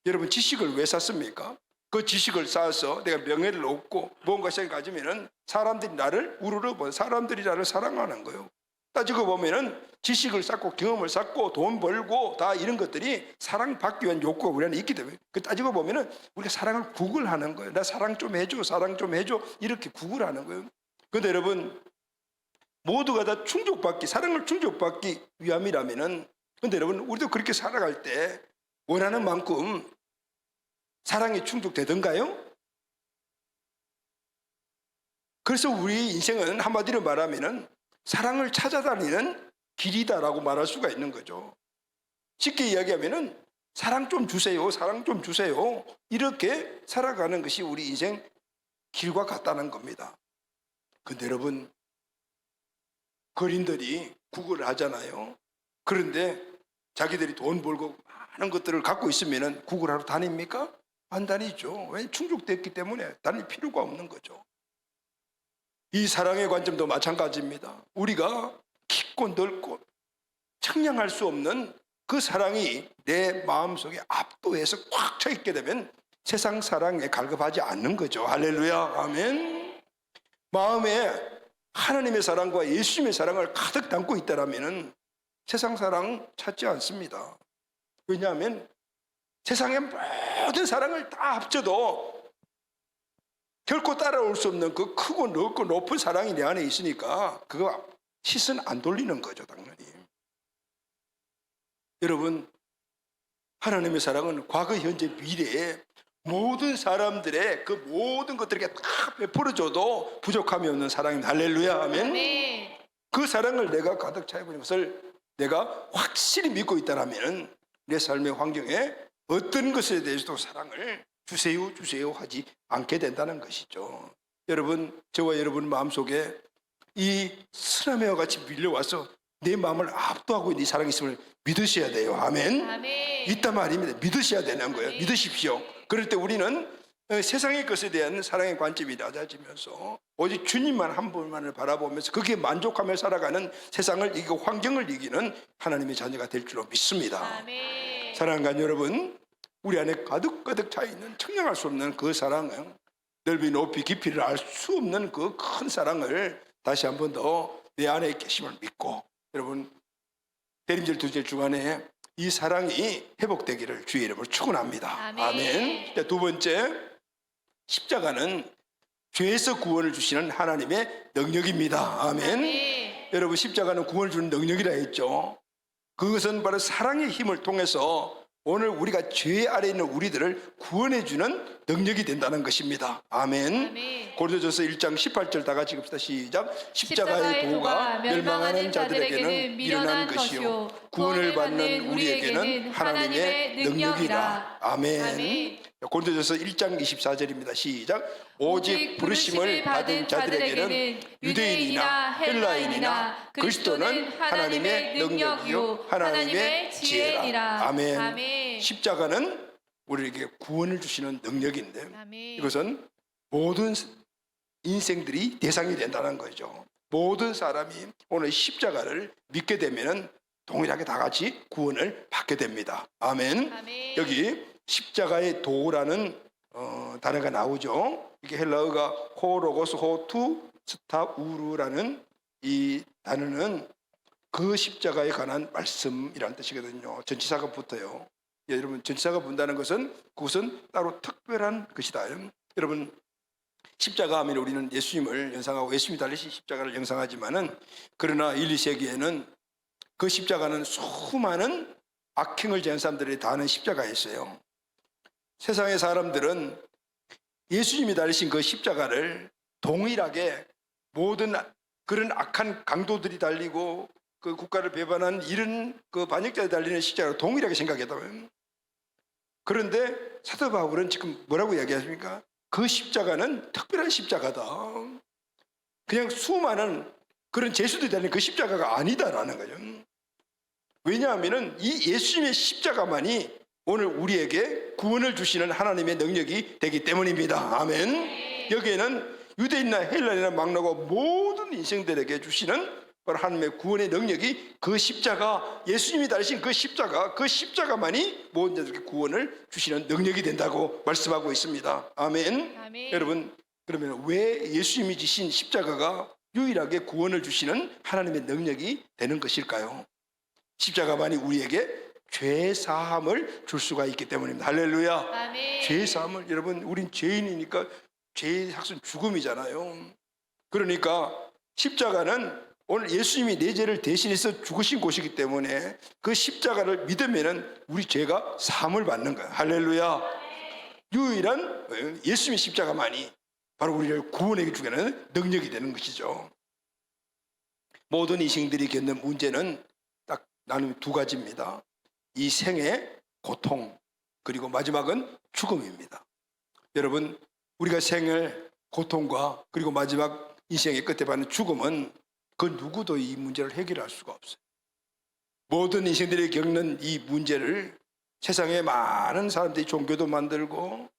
[SPEAKER 1] 여러분 지식을 왜 샀습니까? 그 지식을 쌓아서 내가 명예를 얻고 무언가 생각 가지면은 사람들이 나를 우르르 보고 사람들이 나를 사랑하는 거예요. 따지고 보면은 지식을 쌓고 경험을 쌓고 돈 벌고 다 이런 것들이 사랑받기 위한 욕구가 우리 안에 있기 때문에 그 따지고 보면은 우리가 사랑을 구걸하는 거예요. 나 사랑 좀 해줘, 사랑 좀 해줘 이렇게 구걸하는 거예요. 그런데 여러분 모두가 다 충족받기, 사랑을 충족받기 위함이라면은 그런데 여러분 우리도 그렇게 살아갈 때 원하는 만큼 사랑이 충족되던가요? 그래서 우리 인생은 한마디로 말하면은 사랑을 찾아다니는 길이다라고 말할 수가 있는 거죠. 쉽게 이야기하면은 사랑 좀 주세요, 사랑 좀 주세요 이렇게 살아가는 것이 우리 인생 길과 같다는 겁니다. 근데 여러분 거린들이 구걸을 하잖아요. 그런데 자기들이 돈 벌고 많은 것들을 갖고 있으면 구걸하러 다닙니까? 안 다니죠. 왜? 충족됐기 때문에 다닐 필요가 없는 거죠. 이 사랑의 관점도 마찬가지입니다. 우리가 깊고 넓고 청량할 수 없는 그 사랑이 내 마음속에 압도해서 꽉 차 있게 되면 세상 사랑에 갈급하지 않는 거죠. 할렐루야 아멘. 마음에 하나님의 사랑과 예수님의 사랑을 가득 담고 있다라면 세상 사랑 찾지 않습니다. 왜냐하면 세상의 모든 사랑을 다 합쳐도 결코 따라올 수 없는 그 크고 넓고 높은 사랑이 내 안에 있으니까 그거 시선 안 돌리는 거죠, 당연히. 여러분, 하나님의 사랑은 과거, 현재, 미래에 모든 사람들의 그 모든 것들에게 다 베풀어줘도 부족함이 없는 사랑입니다. 할렐루야, 아멘.
[SPEAKER 2] 아멘.
[SPEAKER 1] 그 사랑을 내가 가득 차고 있는 것을 내가 확실히 믿고 있다면 내 삶의 환경에 어떤 것에 대해서도 사랑을 주세요 주세요 하지 않게 된다는 것이죠. 여러분 저와 여러분 마음속에 이 쓰나미와 같이 밀려와서 내 마음을 압도하고 있는 이 사랑이 있음을 믿으셔야 돼요. 아멘.
[SPEAKER 2] 아멘.
[SPEAKER 1] 있단 말입니다. 믿으셔야 되는 거예요.
[SPEAKER 2] 아멘.
[SPEAKER 1] 믿으십시오. 그럴 때 우리는 세상의 것에 대한 사랑의 관점이 낮아지면서 오직 주님만 한 분만을 바라보면서 거기에 만족하며 살아가는 세상을 이기고 환경을 이기는 하나님의 자녀가 될 줄로 믿습니다.
[SPEAKER 2] 아멘.
[SPEAKER 1] 사랑하는 여러분, 우리 안에 가득가득 차 있는 청량할 수 없는 그 사랑은 넓이 높이 깊이를 알 수 없는 그 큰 사랑을 다시 한 번 더 내 안에 계심을 믿고 여러분 대림절 두절 주간에 이 사랑이 회복되기를 주의 이름으로 축원합니다.
[SPEAKER 2] 아멘.
[SPEAKER 1] 아멘. 두 번째, 십자가는 죄에서 구원을 주시는 하나님의 능력입니다. 아멘.
[SPEAKER 2] 아멘.
[SPEAKER 1] 여러분 십자가는 구원을 주는 능력이라 했죠. 그것은 바로 사랑의 힘을 통해서 오늘 우리가 죄 아래 있는 우리들을 구원해주는 능력이 된다는 것입니다. 아멘.
[SPEAKER 2] 아멘.
[SPEAKER 1] 고린도전서 1장 18절 다 같이 읽읍시다. 시작. 십자가의 도가 멸망하는 자들에게는 미련한 것이요 구원을 받는 우리에게는 하나님의 능력이라. 아멘.
[SPEAKER 2] 아멘.
[SPEAKER 1] 고린도전서 1장 24절입니다. 시작. 오직 부르심을 받은 자들에게는 유대인이나 헬라인이나 그리스도는 하나님의 능력이요 하나님의 지혜라. 아멘.
[SPEAKER 2] 아멘.
[SPEAKER 1] 십자가는 우리에게 구원을 주시는 능력인데
[SPEAKER 2] 아멘.
[SPEAKER 1] 이것은 모든 인생들이 대상이 된다는 거죠. 모든 사람이 오늘 십자가를 믿게 되면 동일하게 다 같이 구원을 받게 됩니다. 아멘.
[SPEAKER 2] 아멘.
[SPEAKER 1] 여기 십자가의 도라는 단어가 나오죠. 이게 헬라어가 호로고스 호투 스타우르라는 이 단어는 그 십자가에 관한 말씀이라는 뜻이거든요. 전치사가 붙어요. 예, 여러분 전치사가 붙는다는 것은 그것은 따로 특별한 것이다. 여러분 십자가 하면 우리는 예수님을 연상하고 예수님이 달리신 십자가를 연상하지만은 그러나 1, 2세기에는 그 십자가는 수많은 악행을 지은 사람들이 다 하는 십자가였어요. 세상의 사람들은 예수님이 달리신 그 십자가를 동일하게 모든 그런 악한 강도들이 달리고 그 국가를 배반한 이런 그 반역자들이 달리는 십자가를 동일하게 생각했다고요. 그런데 사도 바울은 지금 뭐라고 이야기하십니까? 그 십자가는 특별한 십자가다. 그냥 수많은 그런 죄수들이 달리는 그 십자가가 아니다라는 거죠. 왜냐하면 이 예수님의 십자가만이 오늘 우리에게 구원을 주시는 하나님의 능력이 되기 때문입니다. 아멘. 여기에는 유대인이나 헬라인이나 막나고 모든 인생들에게 주시는 바로 하나님의 구원의 능력이 그 십자가, 예수님이 달리신 그 십자가만이 모든 자들에게 구원을 주시는 능력이 된다고 말씀하고 있습니다. 아멘.
[SPEAKER 2] 아멘.
[SPEAKER 1] 여러분, 그러면 왜 예수님이 지신 십자가가 유일하게 구원을 주시는 하나님의 능력이 되는 것일까요? 십자가만이 우리에게 죄 사함을 줄 수가 있기 때문입니다. 할렐루야.
[SPEAKER 2] 아멘.
[SPEAKER 1] 죄 사함을, 여러분 우린 죄인이니까 죄의 삭은 죽음이잖아요. 그러니까 십자가는 오늘 예수님이 내 죄를 대신해서 죽으신 곳이기 때문에 그 십자가를 믿으면은 우리 죄가 사함을 받는 거예요. 할렐루야. 유일한 예수님의 십자가만이 바로 우리를 구원해 주는 능력이 되는 것이죠. 모든 이생들이 겪는 문제는 딱 나누면 두 가지입니다. 이 생의 고통, 그리고 마지막은 죽음입니다. 여러분, 우리가 생을 고통과 그리고 마지막 인생의 끝에 받는 죽음은 그 누구도 이 문제를 해결할 수가 없어요. 모든 인생들이 겪는 이 문제를 세상에 많은 사람들이 종교도 만들고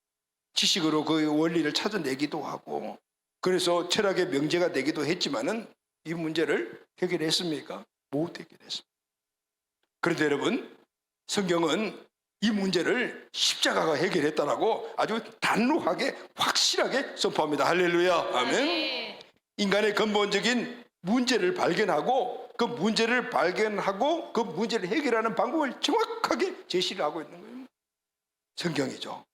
[SPEAKER 1] 지식으로 그 원리를 찾아내기도 하고 그래서 철학의 명제가 되기도 했지만은 이 문제를 해결했습니까? 못 해결했습니다. 그런데 여러분, 성경은 이 문제를 십자가가 해결했다라고 아주 단호하게 확실하게 선포합니다. 할렐루야. 아멘. 인간의 근본적인 문제를 발견하고 그 문제를 해결하는 방법을 정확하게 제시를 하고 있는 거예요. 성경이죠.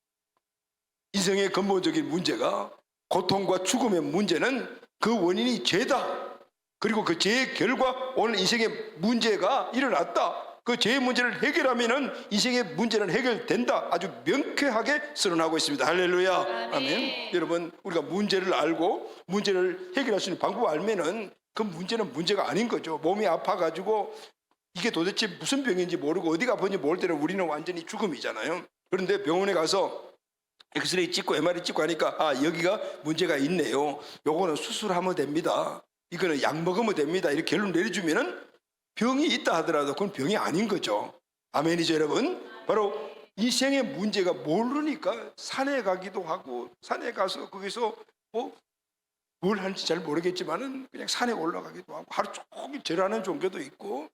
[SPEAKER 1] 인생의 근본적인 문제가 고통과 죽음의 문제는 그 원인이 죄다. 그리고 그 죄의 결과 오늘 인생의 문제가 일어났다. 그 죄의 문제를 해결하면은 인생의 문제는 해결된다. 아주 명쾌하게 선언하고 있습니다. 할렐루야. 아멘. 여러분, 우리가 문제를 알고 문제를 해결할 수 있는 방법을 알면은 그 문제는 문제가 아닌 거죠. 몸이 아파가지고 이게 도대체 무슨 병인지 모르고 어디가 아픈지 모를 때는 우리는 완전히 죽음이잖아요. 그런데 병원에 가서 엑스레이 찍고 MRI 찍고 하니까 여기가 문제가 있네요. 요거는 수술하면 됩니다. 이거는 약 먹으면 됩니다. 이렇게 결론 내려주면은 병이 있다 하더라도 그건 병이 아닌 거죠. 아멘이죠, 여러분? 바로 인생의 문제가 모르니까 산에 가기도 하고 산에 가서 거기서 뭘 하는지 잘 모르겠지만은 그냥 산에 올라가기도 하고 하루 종일 절하는 종교도 있고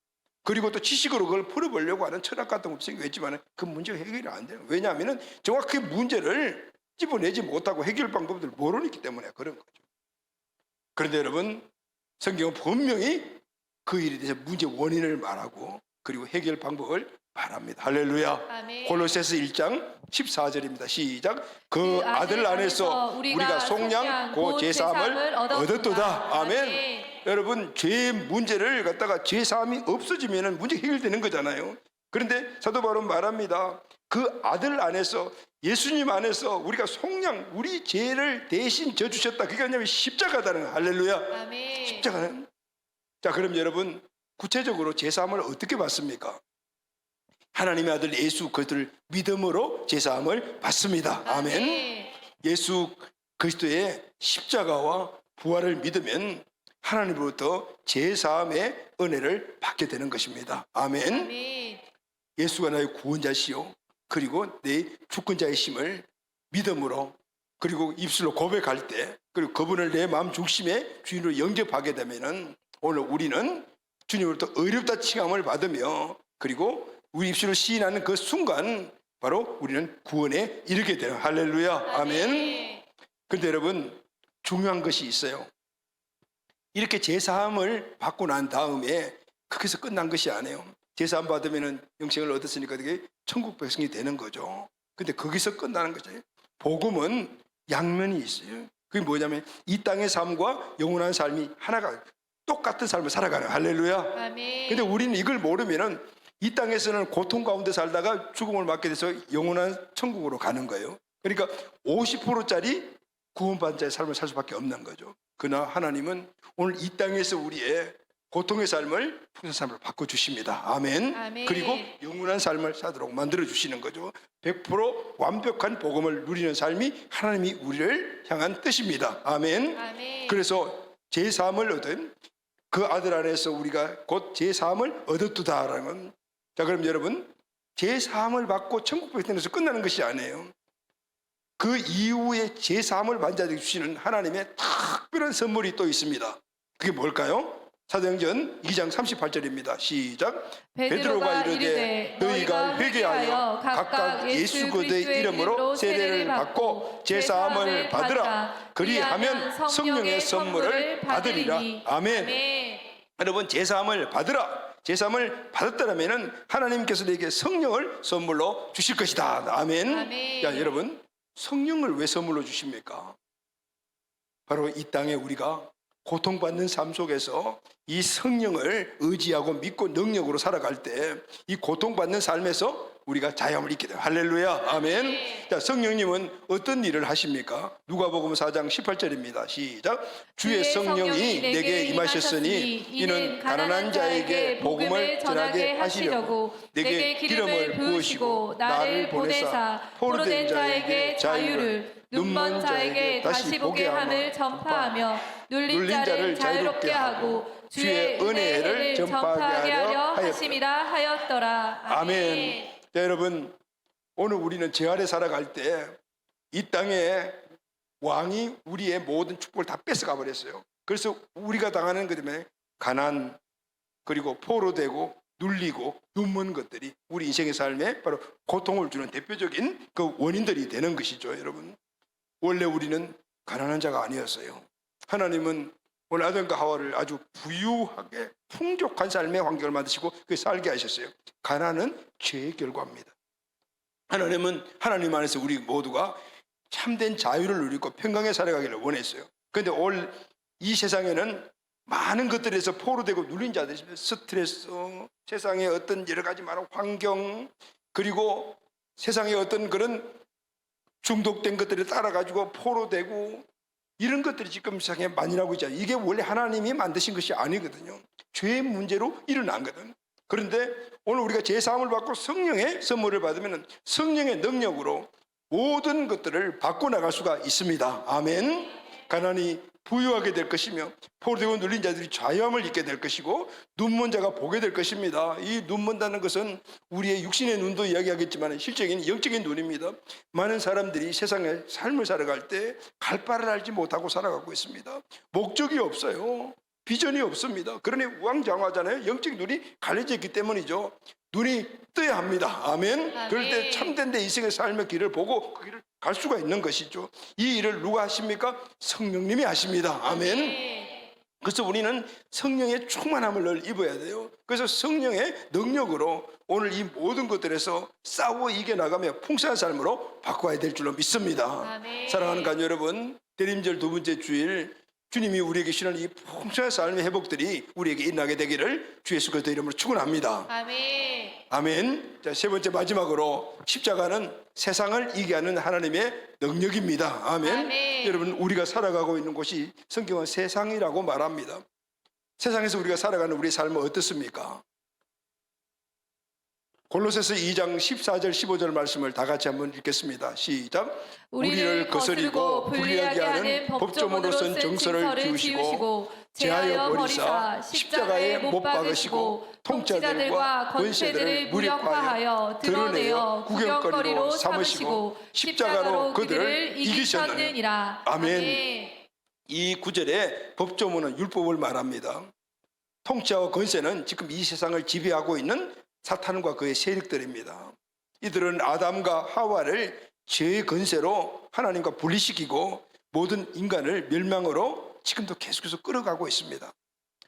[SPEAKER 1] 그리고 또 지식으로 그걸 풀어보려고 하는 철학 같은 것도 생겼지만은 그 문제가 해결이 안 돼요. 왜냐하면은 정확하게 문제를 집어내지 못하고 해결 방법들을 모르기 때문에 그런 거죠. 그런데 여러분, 성경은 분명히 그 일에 대해서 문제 원인을 말하고 그리고 해결 방법을 말합니다. 할렐루야.
[SPEAKER 2] 아멘.
[SPEAKER 1] 골로새서 1장 14절입니다. 시작. 그 아들 안에서 우리가 속량 그 제사함을 얻었도다. 아멘. 여러분, 죄의 문제를 갖다가 제사함이 없어지면 문제 해결되는 거잖아요. 그런데 사도 바울은 말합니다. 그 아들 안에서, 예수님 안에서 우리가 속량, 우리 죄를 대신 져주셨다. 그게 아니면 십자가다는. 할렐루야.
[SPEAKER 2] 아멘.
[SPEAKER 1] 십자가는. 자, 그럼 여러분, 구체적으로 제사함을 어떻게 받습니까? 하나님의 아들 예수 그리스도를 믿음으로 제사함을 받습니다. 아멘. 예수 그리스도의 십자가와 부활을 믿으면 하나님으로부터 제사함의 은혜를 받게 되는 것입니다. 아멘.
[SPEAKER 2] 아멘.
[SPEAKER 1] 예수가 나의 구원자시요 그리고 내 주권자의 심을 믿음으로 그리고 입술로 고백할 때 그리고 그분을 내 마음 중심의 주인으로 영접하게 되면은 오늘 우리는 주님으로부터 의롭다 칭함을 받으며 그리고 우리 입술로 시인하는 그 순간 바로 우리는 구원에 이르게 돼요. 할렐루야. 아멘. 그런데 여러분, 중요한 것이 있어요. 이렇게 제사함을 받고 난 다음에 거기서 끝난 것이 아니에요. 제사함 받으면 영생을 얻었으니까 되게 천국 백성이 되는 거죠. 근데 거기서 끝나는 거죠. 복음은 양면이 있어요. 그게 뭐냐면 이 땅의 삶과 영원한 삶이 하나가 똑같은 삶을 살아가는, 할렐루야.
[SPEAKER 2] 아멘.
[SPEAKER 1] 근데 우리는 이걸 모르면은 이 땅에서는 고통 가운데 살다가 죽음을 맞게 돼서 영원한 천국으로 가는 거예요. 그러니까 50%짜리 구원받은 자의 삶을 살 수밖에 없는 거죠. 그러나 하나님은 오늘 이 땅에서 우리의 고통의 삶을 풍성한 삶으로 바꿔주십니다. 아멘.
[SPEAKER 2] 아멘.
[SPEAKER 1] 그리고 영원한 삶을 사도록 만들어주시는 거죠. 100% 완벽한 복음을 누리는 삶이 하나님이 우리를 향한 뜻입니다. 아멘.
[SPEAKER 2] 아멘.
[SPEAKER 1] 그래서 제3을 얻은 그 아들 안에서 우리가 곧 제3을 얻었도다라는 건, 자, 그럼 여러분, 제3을 받고 천국 백성에서 끝나는 것이 아니에요. 그 이후에 제3을 받은 자들에게 주시는 하나님의 특별한 선물이 또 있습니다. 그게 뭘까요? 사도행전 2장 38절입니다. 시작. 베드로가 이르되 너희가 회개하여 각각 예수 그리스도의 이름으로 세례를 받고 제사함을 받으라. 그리하면 성령의 선물을 받으리라. 아멘. 여러분, 제사함을 받으라. 제사함을 받았다라면은 하나님께서 너에게 성령을 선물로 주실 것이다. 아멘.
[SPEAKER 2] 아멘.
[SPEAKER 1] 야, 여러분, 성령을 왜 선물로 주십니까? 바로 이 땅에 우리가 고통받는 삶 속에서 이 성령을 의지하고 믿고 능력으로 살아갈 때 이 고통받는 삶에서 우리가 자유함을 잊게 돼요. 할렐루야. 아멘. 자, 성령님은 어떤 일을 하십니까? 누가복음 4장 18절입니다. 시작. 주의 성령이 내게 임하셨으니 이는 가난한 자에게 복음을 전하게 하시려고 내게 기름을 부으시고 나를 보내사 포로된 자에게 자유를, 눈먼 자에게 다시 보게 함을 전파하며 눌린 자를 자유롭게 하고 주의 은혜를 전파하게 하려 하심이라 하였더라.
[SPEAKER 2] 아멘.
[SPEAKER 1] 자, 여러분, 오늘 우리는 제 아래 살아갈 때 이 땅에 왕이 우리의 모든 축복을 다 뺏어가 버렸어요. 그래서 우리가 당하는 것 때문에 가난, 그리고 포로되고 눌리고 눈먼 것들이 우리 인생의 삶에 바로 고통을 주는 대표적인 그 원인들이 되는 것이죠. 여러분, 원래 우리는 가난한 자가 아니었어요. 하나님은 오늘 아담과 하와를 아주 부유하게 풍족한 삶의 환경을 만드시고 그 살게 하셨어요. 가난은 죄의 결과입니다. 하나님은 하나님 안에서 우리 모두가 참된 자유를 누리고 평강에 살아가기를 원했어요. 그런데 오늘 이 세상에는 많은 것들에서 포로되고 눌린 자들이 있습니다. 스트레스, 세상의 어떤 여러 가지 많은 환경, 그리고 세상의 어떤 그런 중독된 것들에 따라가지고 포로되고 이런 것들이 지금 세상에 많이 나오고 있잖아요. 이게 원래 하나님이 만드신 것이 아니거든요. 죄의 문제로 일어난 거든. 그런데 오늘 우리가 제사함을 받고 성령의 선물을 받으면 성령의 능력으로 모든 것들을 바꿔나갈 수가 있습니다. 아멘. 가난이 부유하게 될 것이며 포로되고 눌린 자들이 자유함을 입게 될 것이고 눈먼 자가 보게 될 것입니다. 이 눈먼다는 것은 우리의 육신의 눈도 이야기하겠지만 실적인 영적인 눈입니다. 많은 사람들이 세상의 삶을 살아갈 때 갈 바를 알지 못하고 살아가고 있습니다. 목적이 없어요. 비전이 없습니다. 그러니 우왕좌왕하잖아요. 영적인 눈이 갈려져 있기 때문이죠. 눈이 떠야 합니다. 아멘. 그럴 때 참된 내 인생의 삶의 길을 보고 그 길을 갈 수가 있는 것이죠. 이 일을 누가 하십니까? 성령님이 하십니다. 아멘. 그래서 우리는 성령의 충만함을 늘 입어야 돼요. 그래서 성령의 능력으로 오늘 이 모든 것들에서 싸워 이겨나가며 풍성한 삶으로 바꿔야 될 줄로 믿습니다.
[SPEAKER 2] 아멘.
[SPEAKER 1] 사랑하는 가족 여러분, 대림절 두 번째 주일 주님이 우리에게 주시는 이 풍성한 삶의 회복들이 우리에게 일어나게 되기를 주 예수 그리스도 이름으로 축원합니다.
[SPEAKER 2] 아멘.
[SPEAKER 1] 아멘. 자, 세 번째 마지막으로 십자가는 세상을 이기게 하는 하나님의 능력입니다. 아멘.
[SPEAKER 2] 아멘.
[SPEAKER 1] 여러분, 우리가 살아가고 있는 곳이 성경은 세상이라고 말합니다. 세상에서 우리가 살아가는 우리의 삶은 어떻습니까? 골로새서 2장 14절 15절 말씀을 다 같이 한번 읽겠습니다. 시작.
[SPEAKER 2] 우리를 거스르고 불리하게 하는 법조문으로 쓴 정서를 지우시고 제하여 버리사 십자가에 못 박으시고 통치자들과 권세들을 무력화하여 드러내어 구경거리로 삼으시고 십자가로 그들을 이기셨느니라.
[SPEAKER 1] 아멘. 이 구절에 법조문은 율법을 말합니다. 통치와 권세는 지금 이 세상을 지배하고 있는 사탄과 그의 세력들입니다. 이들은 아담과 하와를 죄의 권세로 하나님과 분리시키고 모든 인간을 멸망으로 지금도 계속해서 끌어가고 있습니다.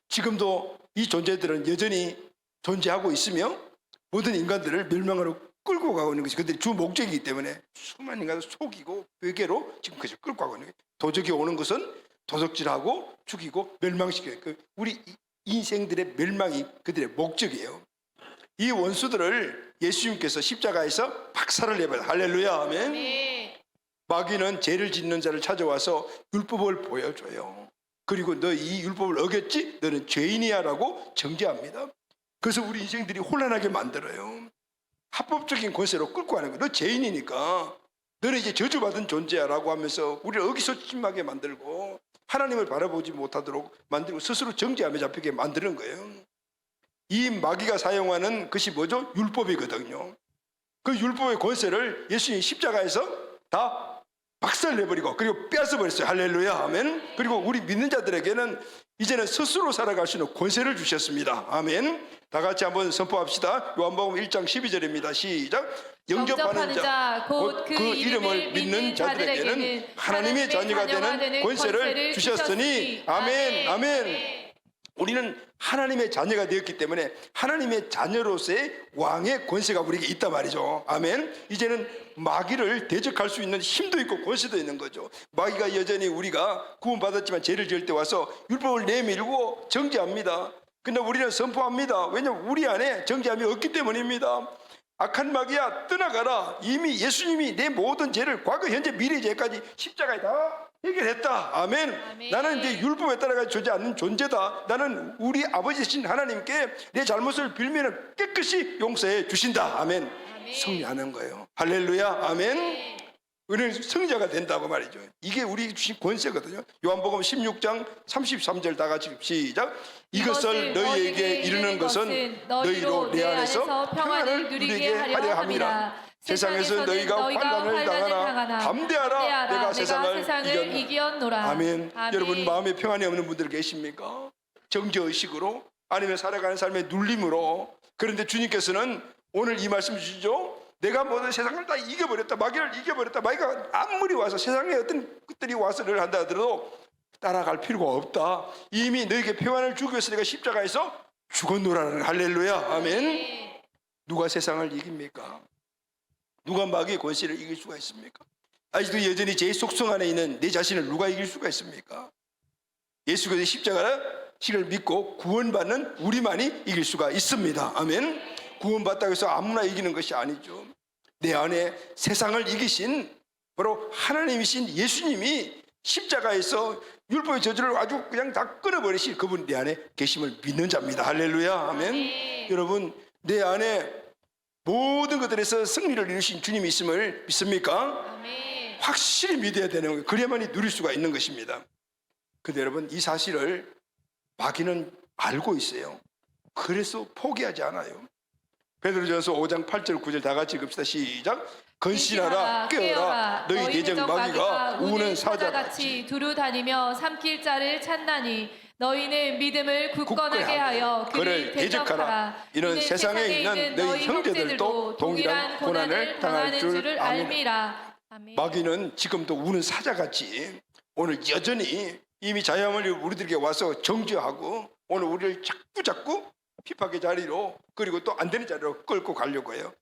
[SPEAKER 1] 지금도 이 존재들은 여전히 존재하고 있으며 모든 인간들을 멸망으로 끌고 가고 있는 것이 그들의 주 목적이기 때문에 수많은 인간을 속이고 회개로 지금 그것을 끌고 가고 있는 거예요. 도적이 오는 것은 도적질하고 죽이고 멸망시켜요. 우리 인생들의 멸망이 그들의 목적이에요. 이 원수들을 예수님께서 십자가에서 박살을 내버려. 할렐루야, 아멘.
[SPEAKER 2] 네.
[SPEAKER 1] 마귀는 죄를 짓는 자를 찾아와서 율법을 보여줘요. 그리고 너 이 율법을 어겼지? 너는 죄인이야 라고 정죄합니다. 그래서 우리 인생들이 혼란하게 만들어요. 합법적인 권세로 끌고 가는 거예요. 너 죄인이니까 너는 이제 저주받은 존재야 라고 하면서 우리를 의기소침하게 만들고 하나님을 바라보지 못하도록 만들고 스스로 정죄하며 잡히게 만드는 거예요. 이 마귀가 사용하는 것이 뭐죠? 율법이거든요. 그 율법의 권세를 예수님이 십자가에서 다 박살내버리고 그리고 빼앗아버렸어요. 할렐루야, 아멘. 그리고 우리 믿는 자들에게는 이제는 스스로 살아갈 수 있는 권세를 주셨습니다. 아멘. 다 같이 한번 선포합시다. 요한복음 1장 12절입니다. 시작. 영접하는 자, 곧 그 이름을 믿는 자들에게는 하나님의 자녀가 되는 권세를 주셨으니 아멘, 아멘. 우리는 하나님의 자녀가 되었기 때문에 하나님의 자녀로서의 왕의 권세가 우리에게 있단 말이죠. 아멘. 이제는 마귀를 대적할 수 있는 힘도 있고 권세도 있는 거죠. 마귀가 여전히 우리가 구원받았지만 죄를 지을 때 와서 율법을 내밀고 정죄합니다. 근데 우리는 선포합니다. 왜냐하면 우리 안에 정죄함이 없기 때문입니다. 악한 마귀야 떠나가라. 이미 예수님이 내 모든 죄를 과거 현재 미래 죄까지 십자가에 다 해결했다. 아멘.
[SPEAKER 2] 아멘.
[SPEAKER 1] 나는 이제 율법에 따라가 주지 않는 존재다. 나는 우리 아버지신 하나님께 내 잘못을 빌면 깨끗이 용서해 주신다. 아멘.
[SPEAKER 2] 아멘.
[SPEAKER 1] 승리하는 거예요. 할렐루야. 아멘. 우리는 승자가 된다고 말이죠. 이게 우리 주신 권세거든요. 요한복음 16장 33절 다 같이 시작. 이것을 너희에게 이르는 것은 너희로 내 안에서 평안을 누리게 하려 함이라. 세상에서 너희가 환난을 당하나 담대하라. 내가 세상을
[SPEAKER 2] 이겼노라.
[SPEAKER 1] 아멘. 여러분 마음에 평안이 없는 분들 계십니까? 정죄의식으로 아니면 살아가는 삶의 눌림으로. 그런데 주님께서는 오늘 이 말씀 주시죠. 내가 모든 세상을 다 이겨버렸다. 마귀를 이겨버렸다. 마귀가 아무리 와서 세상에 어떤 것들이 와서를 한다 하더라도 따라갈 필요가 없다. 이미 너에게 평안을 주기 위해서 내가 십자가에서 죽었노라는. 할렐루야. 아멘. 누가 세상을 이깁니까? 누가 마귀의 권세를 이길 수가 있습니까? 아직도 여전히 제 속성 안에 있는 내 자신을 누가 이길 수가 있습니까? 예수께서 십자가를 믿고 구원받는 우리만이 이길 수가 있습니다. 아멘. 구원받다고 해서 아무나 이기는 것이 아니죠. 내 안에 세상을 이기신 바로 하나님이신 예수님이 십자가에서 율법의 저주를 아주 그냥 다 끊어버리신 그분 내 안에 계심을 믿는 자입니다. 할렐루야. 아멘. 여러분 내 안에 모든 것들에서 승리를 이루신 주님이 있음을 믿습니까?
[SPEAKER 2] 아멘.
[SPEAKER 1] 확실히 믿어야 되는 거예요. 그래야만이 누릴 수가 있는 것입니다. 근데 여러분 이 사실을 마귀는 알고 있어요. 그래서 포기하지 않아요. 베드로전서 5장 8절 9절 다 같이 읽읍시다. 시작. 건신하라 깨어라 너희 내적 마귀가 우는 사자같이
[SPEAKER 2] 두루 다니며 삼킬 자를 찾나니 너희는 믿음을 굳건하게 하여 그를 대적하라.
[SPEAKER 1] 이는 세상에 있는 너희 형제들도 동일한 고난을 당할 줄 압니다.
[SPEAKER 2] 아멘.
[SPEAKER 1] 마귀는 지금도 우는 사자같이 오늘 여전히 이미 자유함을 우리들에게 와서 정죄하고 오늘 우리를 자꾸 핍박의 자리로 그리고 또 안 되는 자리로 끌고 가려고 해요.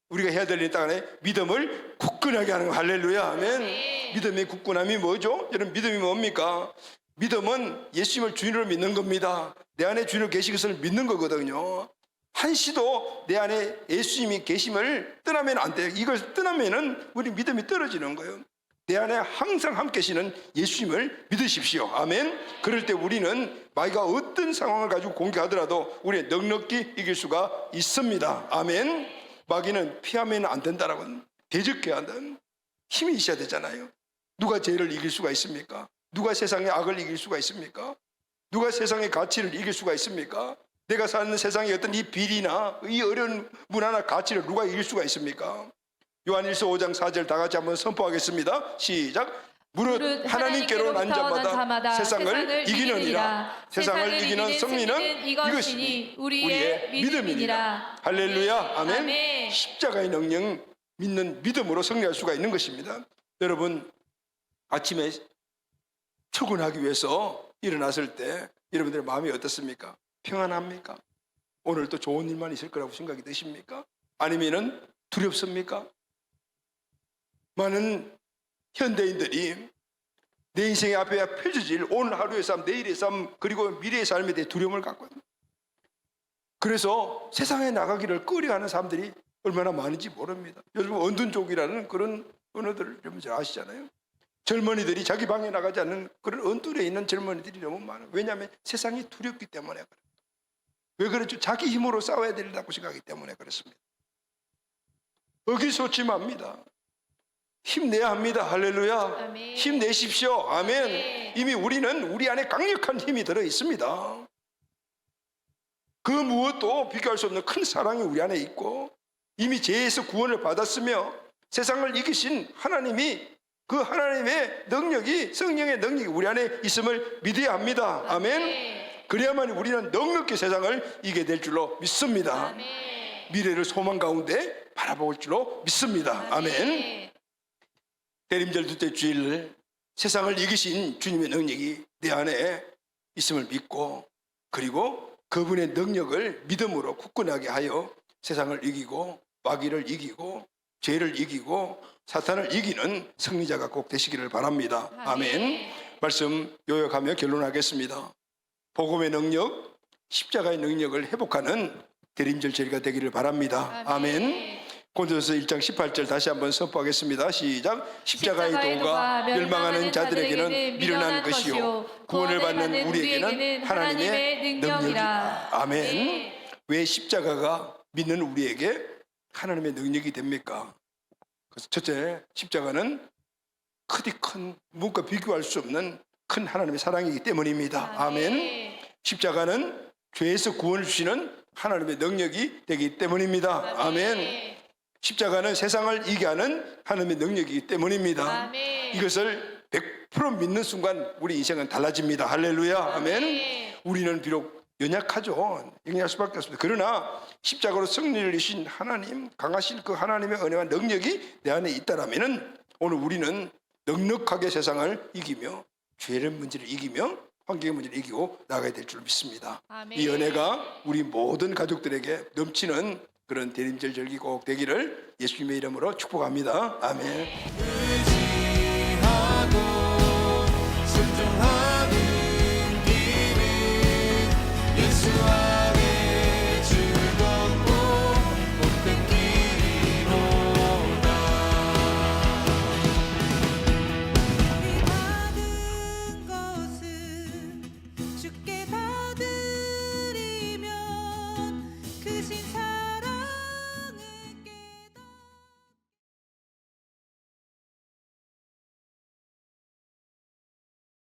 [SPEAKER 1] 우리가 해야 될 일 땅에 믿음을 굳건하게 하는 거. 할렐루야. 아멘. 믿음의 굳건함이 뭐죠? 여러분 믿음이 뭡니까? 믿음은 예수님을 주인으로 믿는 겁니다. 내 안에 주인으로 계신 것을 믿는 거거든요. 한시도 내 안에 예수님이 계심을 떠나면 안 돼요. 이걸 떠나면은 우리 믿음이 떨어지는 거예요. 내 안에 항상 함께 계시는 예수님을 믿으십시오. 아멘. 그럴 때 우리는 마귀가 어떤 상황을 가지고 공격하더라도 우리는 넉넉히 이길 수가 있습니다. 아멘. 마귀는 피하면 안 된다라고 대적해야 한다는 힘이 있어야 되잖아요. 누가 죄를 이길 수가 있습니까? 누가 세상의 악을 이길 수가 있습니까? 누가 세상의 가치를 이길 수가 있습니까? 내가 사는 세상의 어떤 이 비리나 이 어려운 문화나 가치를 누가 이길 수가 있습니까? 요한일서 5장 4절 다 같이 한번 선포하겠습니다. 시작. 무릇 하나님께로 난 자마다 세상을 이기느니라. 세상을 이기는 승리는 이것이니 우리의 믿음이니라. 할렐루야. 아멘.
[SPEAKER 2] 아멘.
[SPEAKER 1] 십자가의 능력 믿는 믿음으로 승리할 수가 있는 것입니다. 여러분 아침에 출근하기 위해서 일어났을 때 여러분들의 마음이 어떻습니까? 평안합니까? 오늘 또 좋은 일만 있을 거라고 생각이 드십니까? 아니면은 두렵습니까? 많은 현대인들이 내 인생의 앞에 펼쳐질 오늘 하루의 삶, 내일의 삶, 그리고 미래의 삶에 대해 두려움을 갖고 있습니다. 그래서 세상에 나가기를 꺼려하는 사람들이 얼마나 많은지 모릅니다. 요즘 언둔족이라는 그런 언어들을 여러분 잘 아시잖아요. 젊은이들이 자기 방에 나가지 않는 그런 언듈에 있는 젊은이들이 너무 많아요. 왜냐하면 세상이 두렵기 때문에 그래요. 왜 그렇죠? 자기 힘으로 싸워야 된다고 생각하기 때문에 그렇습니다. 의기소침합니다. 힘내야 합니다. 할렐루야.
[SPEAKER 2] 아멘.
[SPEAKER 1] 힘내십시오. 아멘.
[SPEAKER 2] 아멘.
[SPEAKER 1] 이미 우리는 우리 안에 강력한 힘이 들어 있습니다. 그 무엇도 비교할 수 없는 큰 사랑이 우리 안에 있고 이미 죄에서 구원을 받았으며 세상을 이기신 하나님이 그 하나님의 능력이 성령의 능력이 우리 안에 있음을 믿어야 합니다. 아멘. 그래야만 우리는 넉넉히 세상을 이기게 될 줄로 믿습니다.
[SPEAKER 2] 아멘.
[SPEAKER 1] 미래를 소망 가운데 바라볼 줄로 믿습니다. 아멘. 대림절 둘째 주일 세상을 이기신 주님의 능력이 내 안에 있음을 믿고 그리고 그분의 능력을 믿음으로 굳건하게 하여 세상을 이기고 마귀를 이기고 죄를 이기고 사탄을 이기는 승리자가 꼭 되시기를 바랍니다. 아멘. 말씀 요약하며 결론하겠습니다. 복음의 능력, 십자가의 능력을 회복하는 대림절 절기가 되기를 바랍니다. 아멘. 고린도서 1장 18절 다시 한번 선포하겠습니다. 시작. 십자가의 도가 멸망하는 자들에게는 미련한 것이요 구원을 받는 우리에게는 하나님의 능력이라. 아멘. 왜 십자가가 믿는 우리에게 하나님의 능력이 됩니까? 그래서 첫째, 십자가는 크디 큰 무엇과 비교할 수 없는 큰 하나님의 사랑이기 때문입니다. 아멘. 십자가는 죄에서 구원을 주시는 하나님의 능력이 되기 때문입니다. 아멘. 십자가는 세상을 이기게 하는 하나님의 능력이기 때문입니다.
[SPEAKER 2] 아멘.
[SPEAKER 1] 이것을 100% 믿는 순간 우리 인생은 달라집니다. 할렐루야. 아멘. 우리는 비록 연약하죠. 연약할 수밖에 없습니다. 그러나 십자가로 승리를 이루신 하나님, 강하신 그 하나님의 은혜와 능력이 내 안에 있다라면은 오늘 우리는 넉넉하게 세상을 이기며 죄의 문제를 이기며 환경의 문제를 이기고 나가야 될 줄 믿습니다.
[SPEAKER 2] 아멘.
[SPEAKER 1] 이 은혜가 우리 모든 가족들에게 넘치는 그런 대림절 절기 꼭 되기를 예수님의 이름으로 축복합니다. 아멘.